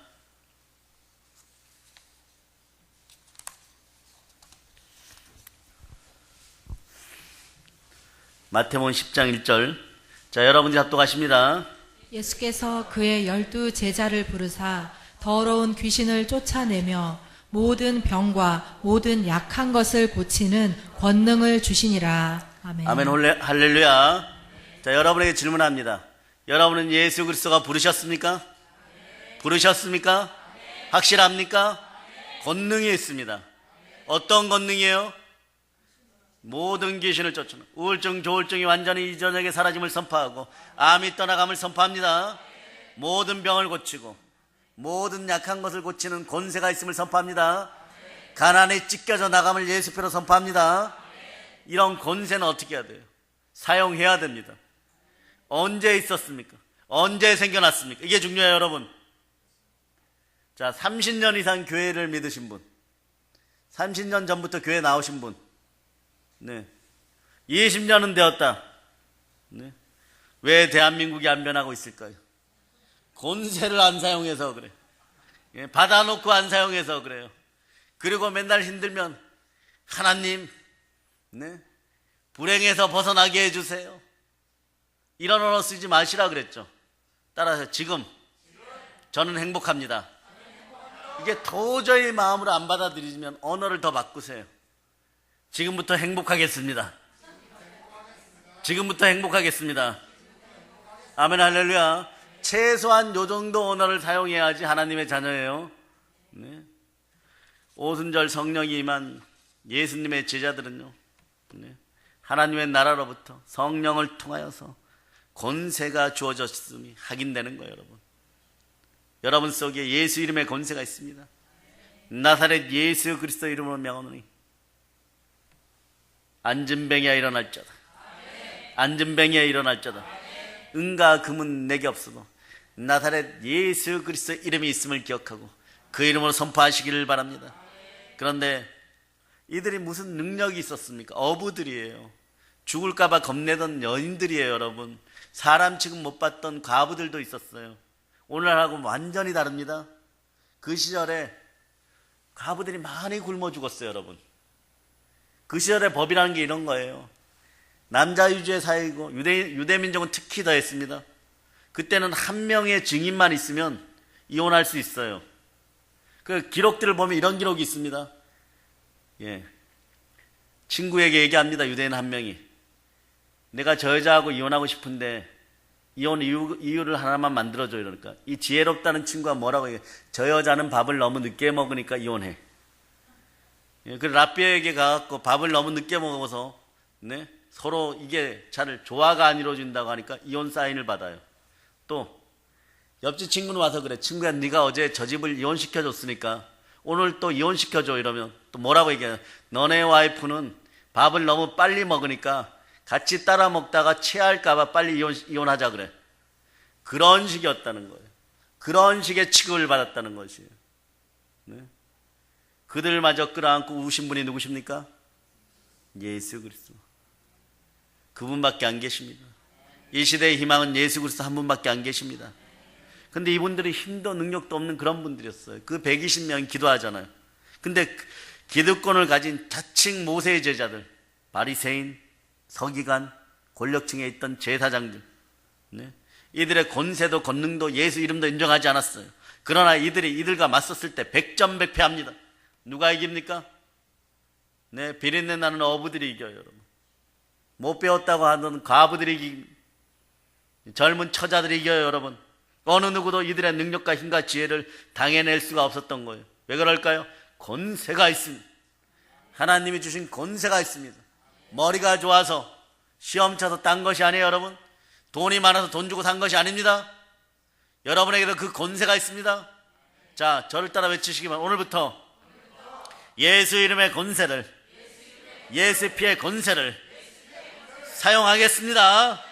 마태복음 10장 1절. 자, 여러분들이 합독하십니다. 예수께서 그의 12 제자를 부르사 더러운 귀신을 쫓아내며 모든 병과 모든 약한 것을 고치는 권능을 주시니라. 아멘. 아멘 할렐루야. 자, 여러분에게 질문합니다. 여러분은 예수 그리스도가 부르셨습니까? 부르셨습니까? 확실합니까? 권능이 있습니다. 어떤 권능이에요? 모든 귀신을 쫓는 우울증, 조울증이 완전히 이 저녁에 사라짐을 선포하고 암이 떠나감을 선포합니다. 모든 병을 고치고 모든 약한 것을 고치는 권세가 있음을 선포합니다. 가난에 찢겨져 나감을 예수표로 선포합니다. 이런 권세는 어떻게 해야 돼요? 사용해야 됩니다. 언제 있었습니까? 언제 생겨났습니까? 이게 중요해요, 여러분. 자, 30년 이상 교회를 믿으신 분, 30년 전부터 교회 나오신 분, 네, 20년은 되었다. 네. 왜 대한민국이 안 변하고 있을까요? 권세를 안 사용해서 그래. 예, 받아놓고 안 사용해서 그래요. 그리고 맨날 힘들면 하나님, 네, 불행에서 벗어나게 해주세요. 이런 언어 쓰지 마시라 그랬죠. 따라서 지금 저는 행복합니다. 이게 도저히 마음으로 안 받아들이면 언어를 더 바꾸세요. 지금부터 행복하겠습니다. 지금부터 행복하겠습니다. 아멘, 할렐루야. 최소한 요 정도 언어를 사용해야지 하나님의 자녀예요. 네. 오순절 성령이 임한 예수님의 제자들은요, 네, 하나님의 나라로부터 성령을 통하여서 권세가 주어졌음이 확인되는 거예요, 여러분. 여러분 속에 예수 이름의 권세가 있습니다. 나사렛 예수 그리스도 이름으로 명하노니 안진뱅이야 일어날 자다. 안진뱅이야 일어날 자다. 은과 금은 내게 없어도 나사렛 예수 그리스도 이름이 있음을 기억하고 그 이름으로 선포하시기를 바랍니다. 그런데 이들이 무슨 능력이 있었습니까? 어부들이에요. 죽을까봐 겁내던 여인들이에요, 여러분. 사람 취급 못 받던 과부들도 있었어요. 오늘하고는 완전히 다릅니다. 그 시절에 과부들이 많이 굶어 죽었어요, 여러분. 그 시절의 법이라는 게 이런 거예요. 남자 위주의 사회이고 유대민족은 특히 더했습니다. 그때는 한 명의 증인만 있으면 이혼할 수 있어요. 그 기록들을 보면 이런 기록이 있습니다. 예, 친구에게 얘기합니다. 유대인 한 명이, 내가 저 여자하고 이혼하고 싶은데 이혼 이유를 하나만 만들어줘. 이러니까 이 지혜롭다는 친구가 뭐라고 얘기해? 저 여자는 밥을 너무 늦게 먹으니까 이혼해. 예, 그 랍비에게 가갖고 밥을 너무 늦게 먹어서, 네, 서로 이게 잘 조화가 안 이루어진다고 하니까 이혼 사인을 받아요. 또 옆집 친구는 와서 그래. 친구야, 네가 어제 저 집을 이혼시켜줬으니까 오늘 또 이혼시켜줘. 이러면 또 뭐라고 얘기해요? 너네 와이프는 밥을 너무 빨리 먹으니까 같이 따라 먹다가 체할까봐 빨리 이혼하자 그래. 그런 식이었다는 거예요. 그런 식의 취급을 받았다는 것이에요. 네? 그들마저 끌어안고 우신 분이 누구십니까? 예수 그리스도. 그분밖에 안 계십니다. 이 시대의 희망은 예수 그리스도 한 분밖에 안 계십니다. 근데 이분들이 힘도 능력도 없는 그런 분들이었어요. 그 120명이 기도하잖아요. 근데 기득권을 가진 자칭 모세의 제자들, 바리새인, 서기관, 권력층에 있던 제사장들, 네, 이들의 권세도 권능도 예수 이름도 인정하지 않았어요. 그러나 이들과 맞섰을 때 백전백패합니다. 누가 이깁니까? 네, 비린내 나는 어부들이 이겨요, 여러분. 못 배웠다고 하는 과부들이 이깁니다. 젊은 처자들이 이겨요, 여러분. 어느 누구도 이들의 능력과 힘과 지혜를 당해낼 수가 없었던 거예요. 왜 그럴까요? 권세가 있습니다. 하나님이 주신 권세가 있습니다. 머리가 좋아서 시험 쳐서 딴 것이 아니에요, 여러분. 돈이 많아서 돈 주고 산 것이 아닙니다. 여러분에게도 그 권세가 있습니다. 자, 저를 따라 외치시기 바랍니다. 오늘부터 예수 이름의 권세를, 예수 피의 권세를 사용하겠습니다.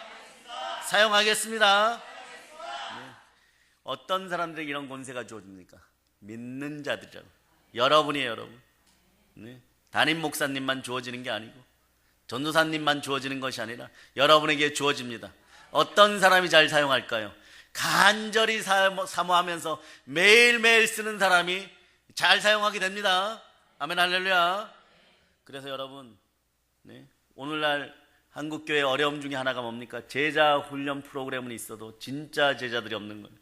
사용하겠습니다. 네. 어떤 사람들에게 이런 권세가 주어집니까? 믿는 자들이죠. 여러분이에요, 여러분. 네. 담임 목사님만 주어지는 게 아니고 전도사님만 주어지는 것이 아니라 여러분에게 주어집니다. 어떤 사람이 잘 사용할까요? 간절히 사모하면서 매일매일 쓰는 사람이 잘 사용하게 됩니다. 아멘, 할렐루야. 그래서 여러분, 네, 오늘날 한국교회의 어려움 중에 하나가 뭡니까? 제자 훈련 프로그램은 있어도 진짜 제자들이 없는 거예요.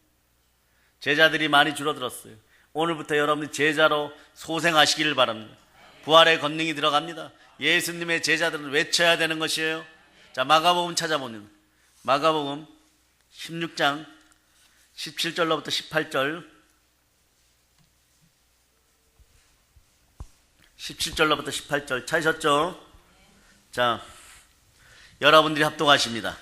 제자들이 많이 줄어들었어요. 오늘부터 여러분들 제자로 소생하시기를 바랍니다. 부활의 권능이 들어갑니다. 예수님의 제자들은 외쳐야 되는 것이에요. 자, 마가복음 찾아보면 마가복음 16장 17절로부터 18절, 17절로부터 18절 찾으셨죠? 자, 여러분들이 합동하십니다.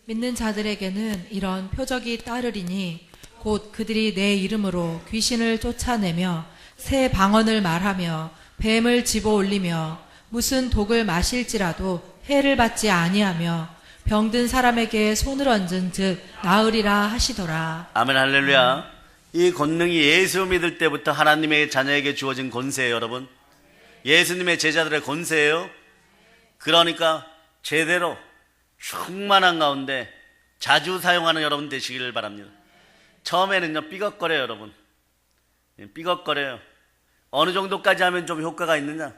믿는 자들에게는 이런 표적이 따르리니 곧 그들이 내 이름으로 귀신을 쫓아내며 새 방언을 말하며 뱀을 집어 올리며 무슨 독을 마실지라도 해를 받지 아니하며 병든 사람에게 손을 얹은 즉 나으리라 하시더라. 아멘 할렐루야. 이 권능이 예수 믿을 때부터 하나님의 자녀에게 주어진 권세예요, 여러분. 예수님의 제자들의 권세예요. 그러니까 제대로 충만한 가운데 자주 사용하는 여러분 되시기를 바랍니다. 처음에는요 삐걱거려요, 여러분. 삐걱거려요. 어느 정도까지 하면 좀 효과가 있느냐?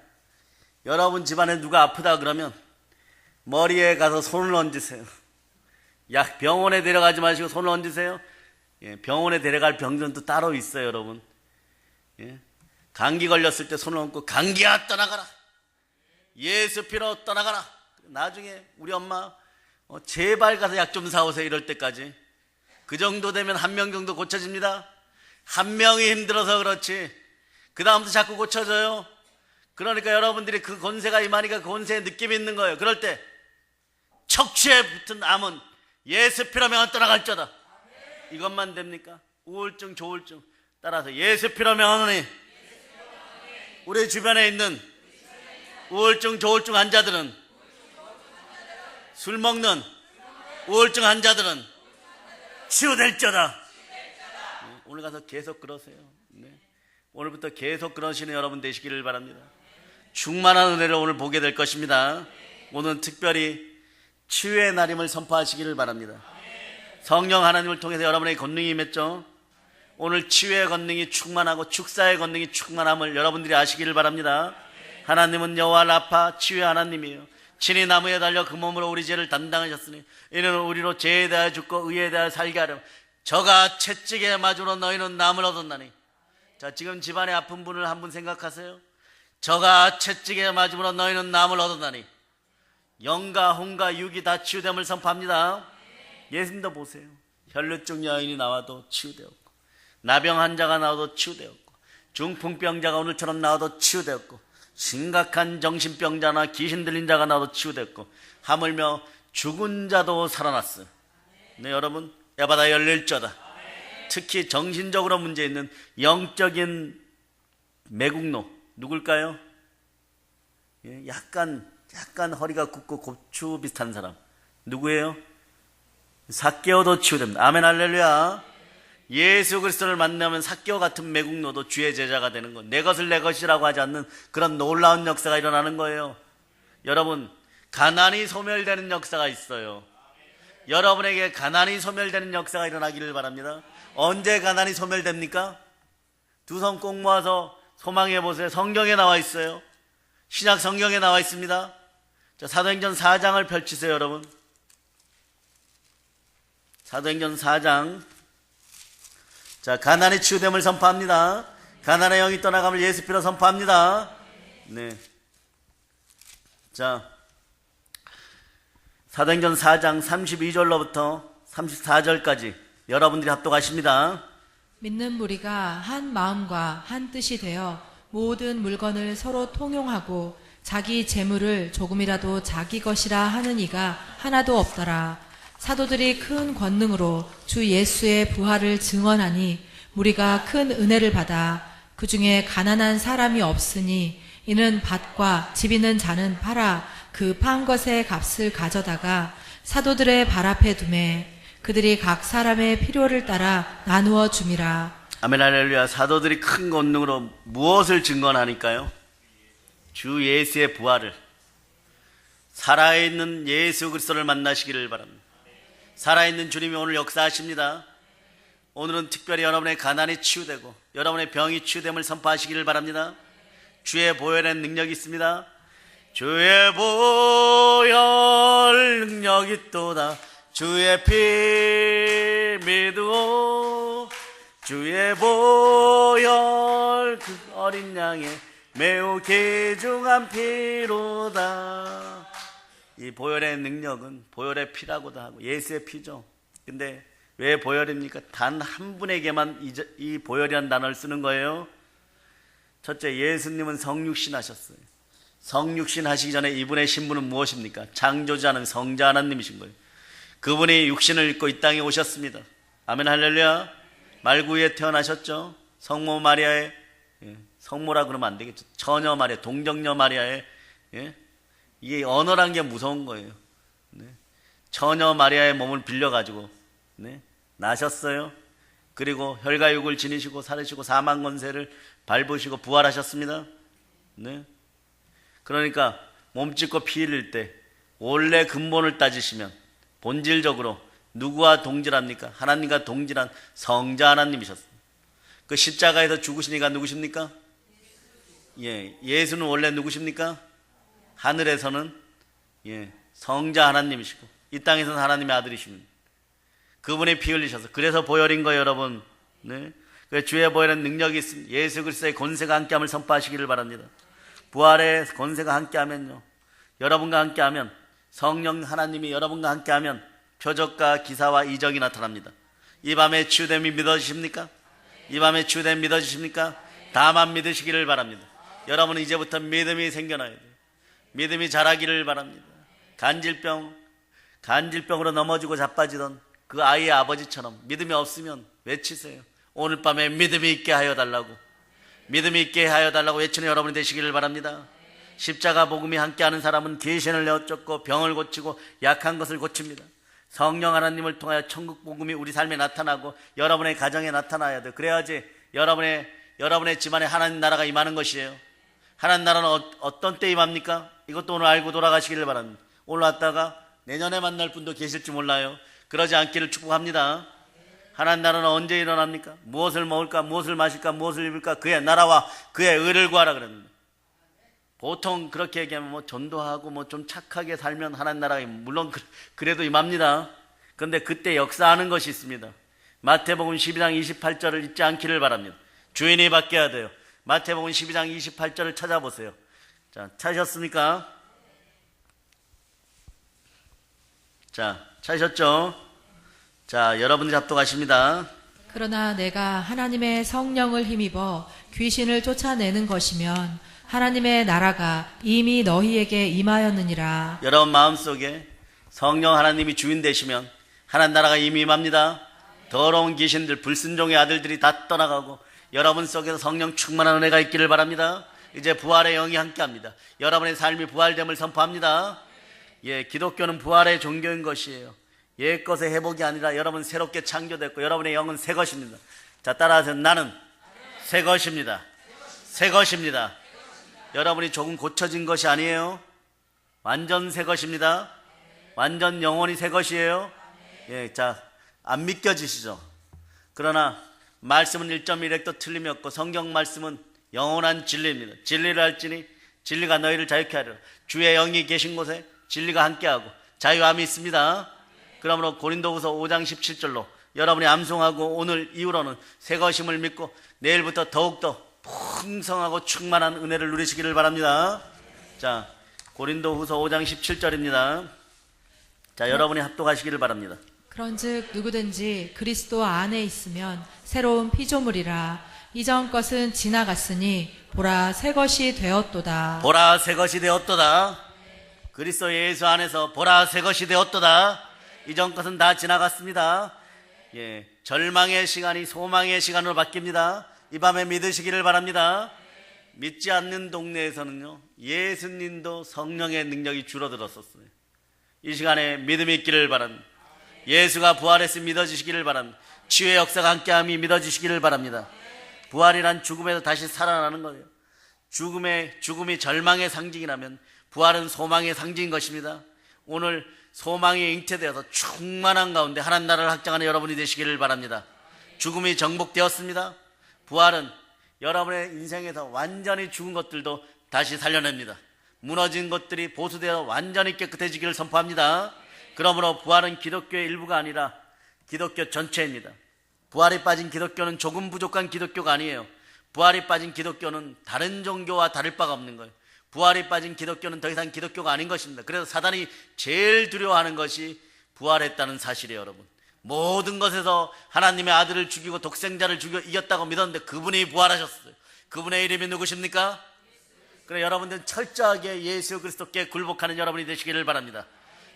여러분 집안에 누가 아프다 그러면 머리에 가서 손을 얹으세요. 약 병원에 데려가지 마시고 손을 얹으세요. 병원에 데려갈 병전도 따로 있어요, 여러분. 감기 걸렸을 때 손을 얹고 감기야 떠나가라. 예수 피로 떠나가라. 나중에 우리 엄마 제발 가서 약 좀 사오세요 이럴 때까지. 그 정도 되면 한 명 정도 고쳐집니다. 한 명이 힘들어서 그렇지 그 다음부터 자꾸 고쳐져요. 그러니까 여러분들이 그 권세가 임하니까 그 권세의 느낌이 있는 거예요. 그럴 때 척추에 붙은 암은 예수 피로면 떠나갈지어다. 이것만 됩니까? 우울증, 조울증 따라서 예수 피로면 하노니. 우리 주변에 있는 우울증, 조울증 환자들은, 술 먹는 우울증 환자들은 치유될지어다. 오늘 가서 계속 그러세요. 오늘부터 계속 그러시는 여러분 되시기를 바랍니다. 충만한 은혜를 오늘 보게 될 것입니다. 오늘은 특별히 치유의 날임을 선포하시기를 바랍니다. 성령 하나님을 통해서 여러분의 권능이 임했죠. 오늘 치유의 권능이 충만하고 축사의 권능이 충만함을 여러분들이 아시기를 바랍니다. 하나님은 여호와 라파 치유의 하나님이에요. 친히 나무에 달려 그 몸으로 우리 죄를 담당하셨으니 이는 우리로 죄에 대하여 죽고 의에 대하여 살게 하려 저가 채찍에 맞으러 너희는 남을 얻었나니. 자, 지금 집안에 아픈 분을 한 분 생각하세요. 저가 채찍에 맞으므로 너희는 남을 얻었나니. 영과 혼과 육이 다 치유됨을 선포합니다. 예수님도 보세요. 혈루증 여인이 나와도 치유되었고, 나병 환자가 나와도 치유되었고, 중풍병자가 오늘처럼 나와도 치유되었고, 심각한 정신병자나 귀신 들린 자가 나와도 치유되었고, 하물며 죽은 자도 살아났어요. 네, 여러분, 에바다 열릴저다. 특히 정신적으로 문제 있는 영적인 매국노 누굴까요? 약간 허리가 굽고 고추 비슷한 사람 누구예요? 삭개오도 치유됩니다. 아멘 할렐루야. 예수 그리스도를 만나면 삭개오 같은 매국노도 주의 제자가 되는 것, 내 것을 내 것이라고 하지 않는 그런 놀라운 역사가 일어나는 거예요. 여러분, 가난이 소멸되는 역사가 있어요. 여러분에게 가난이 소멸되는 역사가 일어나기를 바랍니다. 언제 가난이 소멸됩니까? 두 손 꼭 모아서 소망해 보세요. 성경에 나와 있어요. 신약 성경에 나와 있습니다. 자, 사도행전 4장을 펼치세요, 여러분. 사도행전 4장. 자, 가난의 치유됨을 선포합니다. 가난의 영이 떠나감을 예수 피로 선포합니다. 네. 자, 사도행전 4장 32절로부터 34절까지 여러분들이 합독하십니다. 믿는 무리가 한 마음과 한 뜻이 되어 모든 물건을 서로 통용하고 자기 재물을 조금이라도 자기 것이라 하는 이가 하나도 없더라. 사도들이 큰 권능으로 주 예수의 부활을 증언하니 무리가 큰 은혜를 받아 그 중에 가난한 사람이 없으니 이는 밭과 집 있는 자는 팔아 그 판 것의 값을 가져다가 사도들의 발 앞에 두매 그들이 각 사람의 필요를 따라 나누어 줌이라. 아멘 할렐루야. 사도들이 큰 권능으로 무엇을 증언하니까요? 주 예수의 부활을, 살아있는 예수 그리스도를 만나시기를 바랍니다. 살아있는 주님이 오늘 역사하십니다. 오늘은 특별히 여러분의 가난이 치유되고 여러분의 병이 치유됨을 선포하시기를 바랍니다. 주의 보혈의 능력이 있습니다. 주의 보혈 능력이 있도다. 주의 피 믿으오. 주의 보혈 그 어린 양의 매우 귀중한 피로다. 이 보혈의 능력은 보혈의 피라고도 하고 예수의 피죠. 근데 왜 보혈입니까? 단 한 분에게만 이 보혈이라는 단어를 쓰는 거예요. 첫째, 예수님은 성육신 하셨어요. 성육신 하시기 전에 이분의 신분은 무엇입니까? 창조자는 성자 하나님이신 거예요. 그분이 육신을 입고 이 땅에 오셨습니다. 아멘 할렐루야. 말구이에 태어나셨죠. 성모 마리아의 성모라 그러면 안 되겠죠. 처녀 마리아, 동정녀 마리아의 이게 언어란 게 무서운 거예요. 처녀 마리아의 몸을 빌려가지고 나셨어요. 그리고 혈과육을 지니시고 살으시고 사망 권세를 밟으시고 부활하셨습니다. 그러니까 몸짓고 피 흘릴 때 원래 근본을 따지시면 본질적으로 누구와 동질합니까? 하나님과 동질한 성자 하나님이셨습니다. 그 십자가에서 죽으신 이가 누구십니까? 예수는 원래 누구십니까? 하늘에서는 성자 하나님이시고 이 땅에서는 하나님의 아들이십니다. 그분이 피 흘리셔서 그래서 보혈인 거예요, 여러분. 그래서 주의 보혈은 능력이 있습니다. 예수 그리스도의 권세가 함께함을 선포하시기를 바랍니다. 부활의 권세가 함께하면요, 여러분과 함께하면 성령 하나님이 여러분과 함께하면 표적과 기사와 이적이 나타납니다. 이 밤에 치유됨이 믿어지십니까? 이 밤에 치유됨 믿어지십니까? 다만 믿으시기를 바랍니다. 여러분은 이제부터 믿음이 생겨나야 돼요. 믿음이 자라기를 바랍니다. 간질병으로 넘어지고 자빠지던 그 아이의 아버지처럼 믿음이 없으면 외치세요. 오늘 밤에 믿음이 있게 하여 달라고, 믿음이 있게 하여 달라고 외치는 여러분이 되시기를 바랍니다. 십자가 복음이 함께하는 사람은 귀신을 내어쫓고 병을 고치고 약한 것을 고칩니다. 성령 하나님을 통하여 천국 복음이 우리 삶에 나타나고 여러분의 가정에 나타나야 돼요. 그래야지 여러분의 집안에 하나님 나라가 임하는 것이에요. 하나님 나라는 어떤 때 임합니까? 이것도 오늘 알고 돌아가시기를 바랍니다. 오늘 왔다가 내년에 만날 분도 계실지 몰라요. 그러지 않기를 축복합니다. 하나님 나라는 언제 일어납니까? 무엇을 먹을까, 무엇을 마실까, 무엇을 입을까? 그의 나라와 그의 의를 구하라 그럽니다. 보통 그렇게 얘기하면 뭐 전도하고 뭐 좀 착하게 살면 하나님 나라가 물론 그래도 임합니다. 그런데 그때 역사하는 것이 있습니다. 마태복음 12장 28절을 잊지 않기를 바랍니다. 주인이 바뀌어야 돼요. 마태복음 12장 28절을 찾아보세요. 자, 찾으셨습니까? 자, 찾으셨죠? 자, 여러분들이 합독하십니다. 그러나 내가 하나님의 성령을 힘입어 귀신을 쫓아내는 것이면 하나님의 나라가 이미 너희에게 임하였느니라. 여러분 마음속에 성령 하나님이 주인 되시면 하나님 나라가 이미 임합니다. 더러운 귀신들, 불순종의 아들들이 다 떠나가고 여러분 속에서 성령 충만한 은혜가 있기를 바랍니다. 이제 부활의 영이 함께합니다. 여러분의 삶이 부활됨을 선포합니다. 기독교는 부활의 종교인 것이에요. 옛 것의 회복이 아니라 여러분 새롭게 창조됐고 여러분의 영은 새 것입니다. 자, 따라하세요. 나는 새 것입니다. 새 것입니다. 여러분이 조금 고쳐진 것이 아니에요. 완전 새 것입니다. 완전 영원히 새 것이에요. 자, 안 믿겨지시죠? 그러나 말씀은 1.1획도 틀림이 없고 성경 말씀은 영원한 진리입니다. 진리를 알지니 진리가 너희를 자유케 하리라. 주의 영이 계신 곳에 진리가 함께하고 자유함이 있습니다. 그러므로 고린도후서 5장 17절로 여러분이 암송하고 오늘 이후로는 새 것임을 믿고 내일부터 더욱더 풍성하고 충만한 은혜를 누리시기를 바랍니다. 자, 고린도후서 5장 17절입니다. 자, 여러분이 합독하시기를 바랍니다. 그런즉 누구든지 그리스도 안에 있으면 새로운 피조물이라. 이전 것은 지나갔으니 보라 새 것이 되었도다. 보라 새 것이 되었도다. 그리스도 예수 안에서 보라 새 것이 되었도다. 이전 것은 다 지나갔습니다. 절망의 시간이 소망의 시간으로 바뀝니다. 이 밤에 믿으시기를 바랍니다. 믿지 않는 동네에서는요, 예수님도 성령의 능력이 줄어들었었어요. 이 시간에 믿음이 있기를 바랍니다. 예수가 부활했으면 믿어지시기를 바랍니다. 치유의 역사가 함께함이 믿어지시기를 바랍니다. 부활이란 죽음에서 다시 살아나는 거예요. 죽음이 절망의 상징이라면 부활은 소망의 상징인 것입니다. 오늘 소망이 잉태되어서 충만한 가운데 하나님 나라를 확장하는 여러분이 되시기를 바랍니다. 죽음이 정복되었습니다. 부활은 여러분의 인생에서 완전히 죽은 것들도 다시 살려냅니다. 무너진 것들이 보수되어 완전히 깨끗해지기를 선포합니다. 그러므로 부활은 기독교의 일부가 아니라 기독교 전체입니다. 부활이 빠진 기독교는 조금 부족한 기독교가 아니에요. 부활이 빠진 기독교는 다른 종교와 다를 바가 없는 거예요. 부활이 빠진 기독교는 더 이상 기독교가 아닌 것입니다. 그래서 사단이 제일 두려워하는 것이 부활했다는 사실이에요, 여러분. 모든 것에서 하나님의 아들을 죽이고 독생자를 죽여 이겼다고 믿었는데 그분이 부활하셨어요. 그분의 이름이 누구십니까? 그래 여러분들은 철저하게 예수 그리스도께 굴복하는 여러분이 되시기를 바랍니다.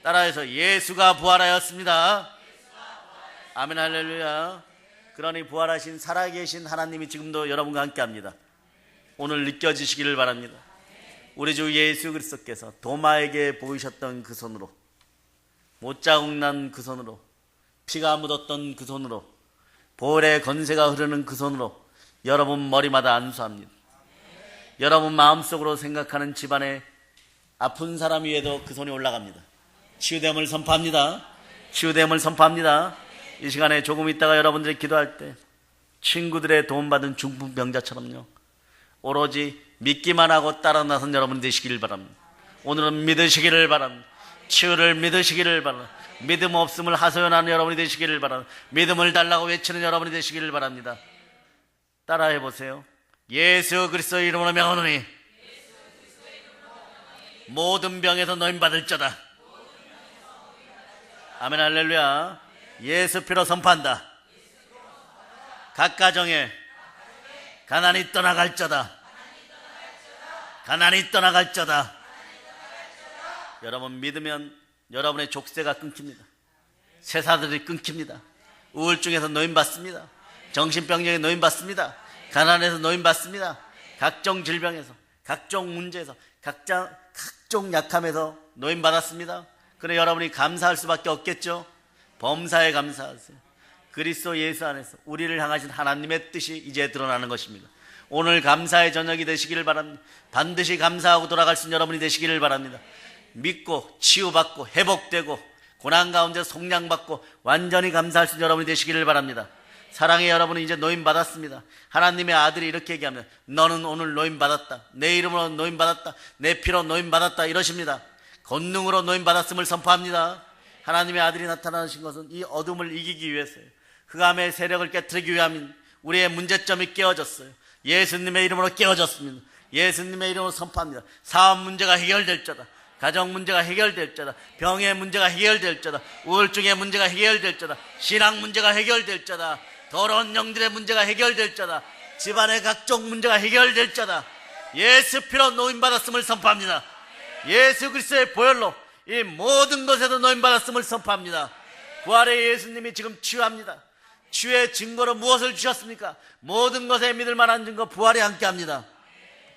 따라해서 예수가 부활하였습니다. 아멘 할렐루야. 그러니 부활하신 살아계신 하나님이 지금도 여러분과 함께합니다. 오늘 느껴지시기를 바랍니다. 우리 주 예수 그리스도께서 도마에게 보이셨던 그 손으로, 못자국 난 그 손으로, 피가 묻었던 그 손으로, 볼의 건세가 흐르는 그 손으로 여러분 머리마다 안수합니다. 여러분 마음속으로 생각하는 집안에 아픈 사람 위에도 그 손이 올라갑니다. 치유됨을 선포합니다. 치유됨을 선포합니다. 이 시간에 조금 있다가 여러분들이 기도할 때 친구들의 도움받은 중풍병자처럼요, 오로지 믿기만 하고 따라 나선 여러분 되시기를 바랍니다. 오늘은 믿으시기를 바랍니다. 치유를 믿으시기를 바랍니다. 믿음 없음을 하소연하는 여러분이 되시기를 바랍니다. 믿음을 달라고 외치는 여러분이 되시기를 바랍니다. 따라해 보세요. 예수 그리스도의 이름으로 명하노니 모든 병에서 노임받을자다. 아멘 할렐루야. 예수 피로 선포한다. 각 가정에 가난이 떠나갈자다. 가난이 떠나갈자다. 여러분 믿으면 여러분의 족쇄가 끊깁니다. 세사들이 끊깁니다. 우울증에서 노임받습니다. 정신병력에 노임받습니다. 가난에서 노임받습니다. 각종 질병에서, 각종 문제에서, 각종 약함에서 노임받았습니다. 그래 여러분이 감사할 수밖에 없겠죠. 범사에 감사하세요. 그리스도 예수 안에서 우리를 향하신 하나님의 뜻이 이제 드러나는 것입니다. 오늘 감사의 저녁이 되시기를 바랍니다. 반드시 감사하고 돌아갈 수 있는 여러분이 되시기를 바랍니다. 믿고 치유받고 회복되고 고난 가운데 속량받고 완전히 감사할 수 있는 여러분이 되시기를 바랍니다. 사랑의 여러분은 이제 노임받았습니다. 하나님의 아들이 이렇게 얘기하면 너는 오늘 노임받았다. 내 이름으로 노임받았다. 내 피로 노임받았다 이러십니다. 권능으로 노임받았음을 선포합니다. 하나님의 아들이 나타나신 것은 이 어둠을 이기기 위해서예요. 흑암의 세력을 깨트리기 위함인 우리의 문제점이 깨어졌어요. 예수님의 이름으로 깨어졌습니다. 예수님의 이름으로 선포합니다. 사업 문제가 해결될 자다. 가정 문제가 해결될 자다. 병의 문제가 해결될 자다. 우울증의 문제가 해결될 자다. 신앙 문제가 해결될 자다. 더러운 영들의 문제가 해결될 자다. 집안의 각종 문제가 해결될 자다. 예수 피로 노임받았음을 선포합니다. 예수 그리스도의 보혈로 이 모든 것에도 노임받았음을 선포합니다. 부활의 예수님이 지금 치유합니다. 치유의 증거로 무엇을 주셨습니까? 모든 것에 믿을 만한 증거 부활이 함께합니다.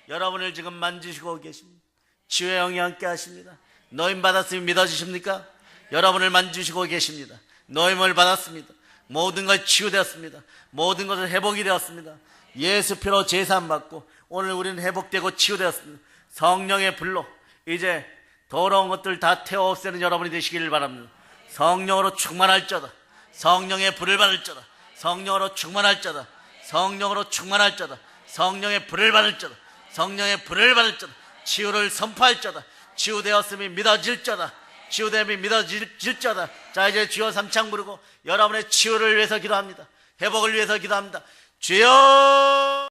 여러분을 지금 만지시고 계십니다. 치유의 영이 함께 하십니다. 노임 받았으면 믿어지십니까? 여러분을 만지시고 계십니다. 노임을 받았습니다. 모든 것이 치유되었습니다. 모든 것은 회복이 되었습니다. 예수 피로 제사받고 오늘 우리는 회복되고 치유되었습니다. 성령의 불로 이제 더러운 것들 다 태워 없애는 여러분이 되시기를 바랍니다. 성령으로 충만할 자다. 성령의 불을 받을 자다. 성령으로 충만할 자다. 성령으로 충만할 자다. 성령의 불을 받을 자다. 성령의 불을 받을 자다. 치유를 선포할 자다. 치유되었음이 믿어질 자다. 치유됨이 믿어질 자다. 자 이제 주여 삼창 부르고 여러분의 치유를 위해서 기도합니다. 회복을 위해서 기도합니다. 주여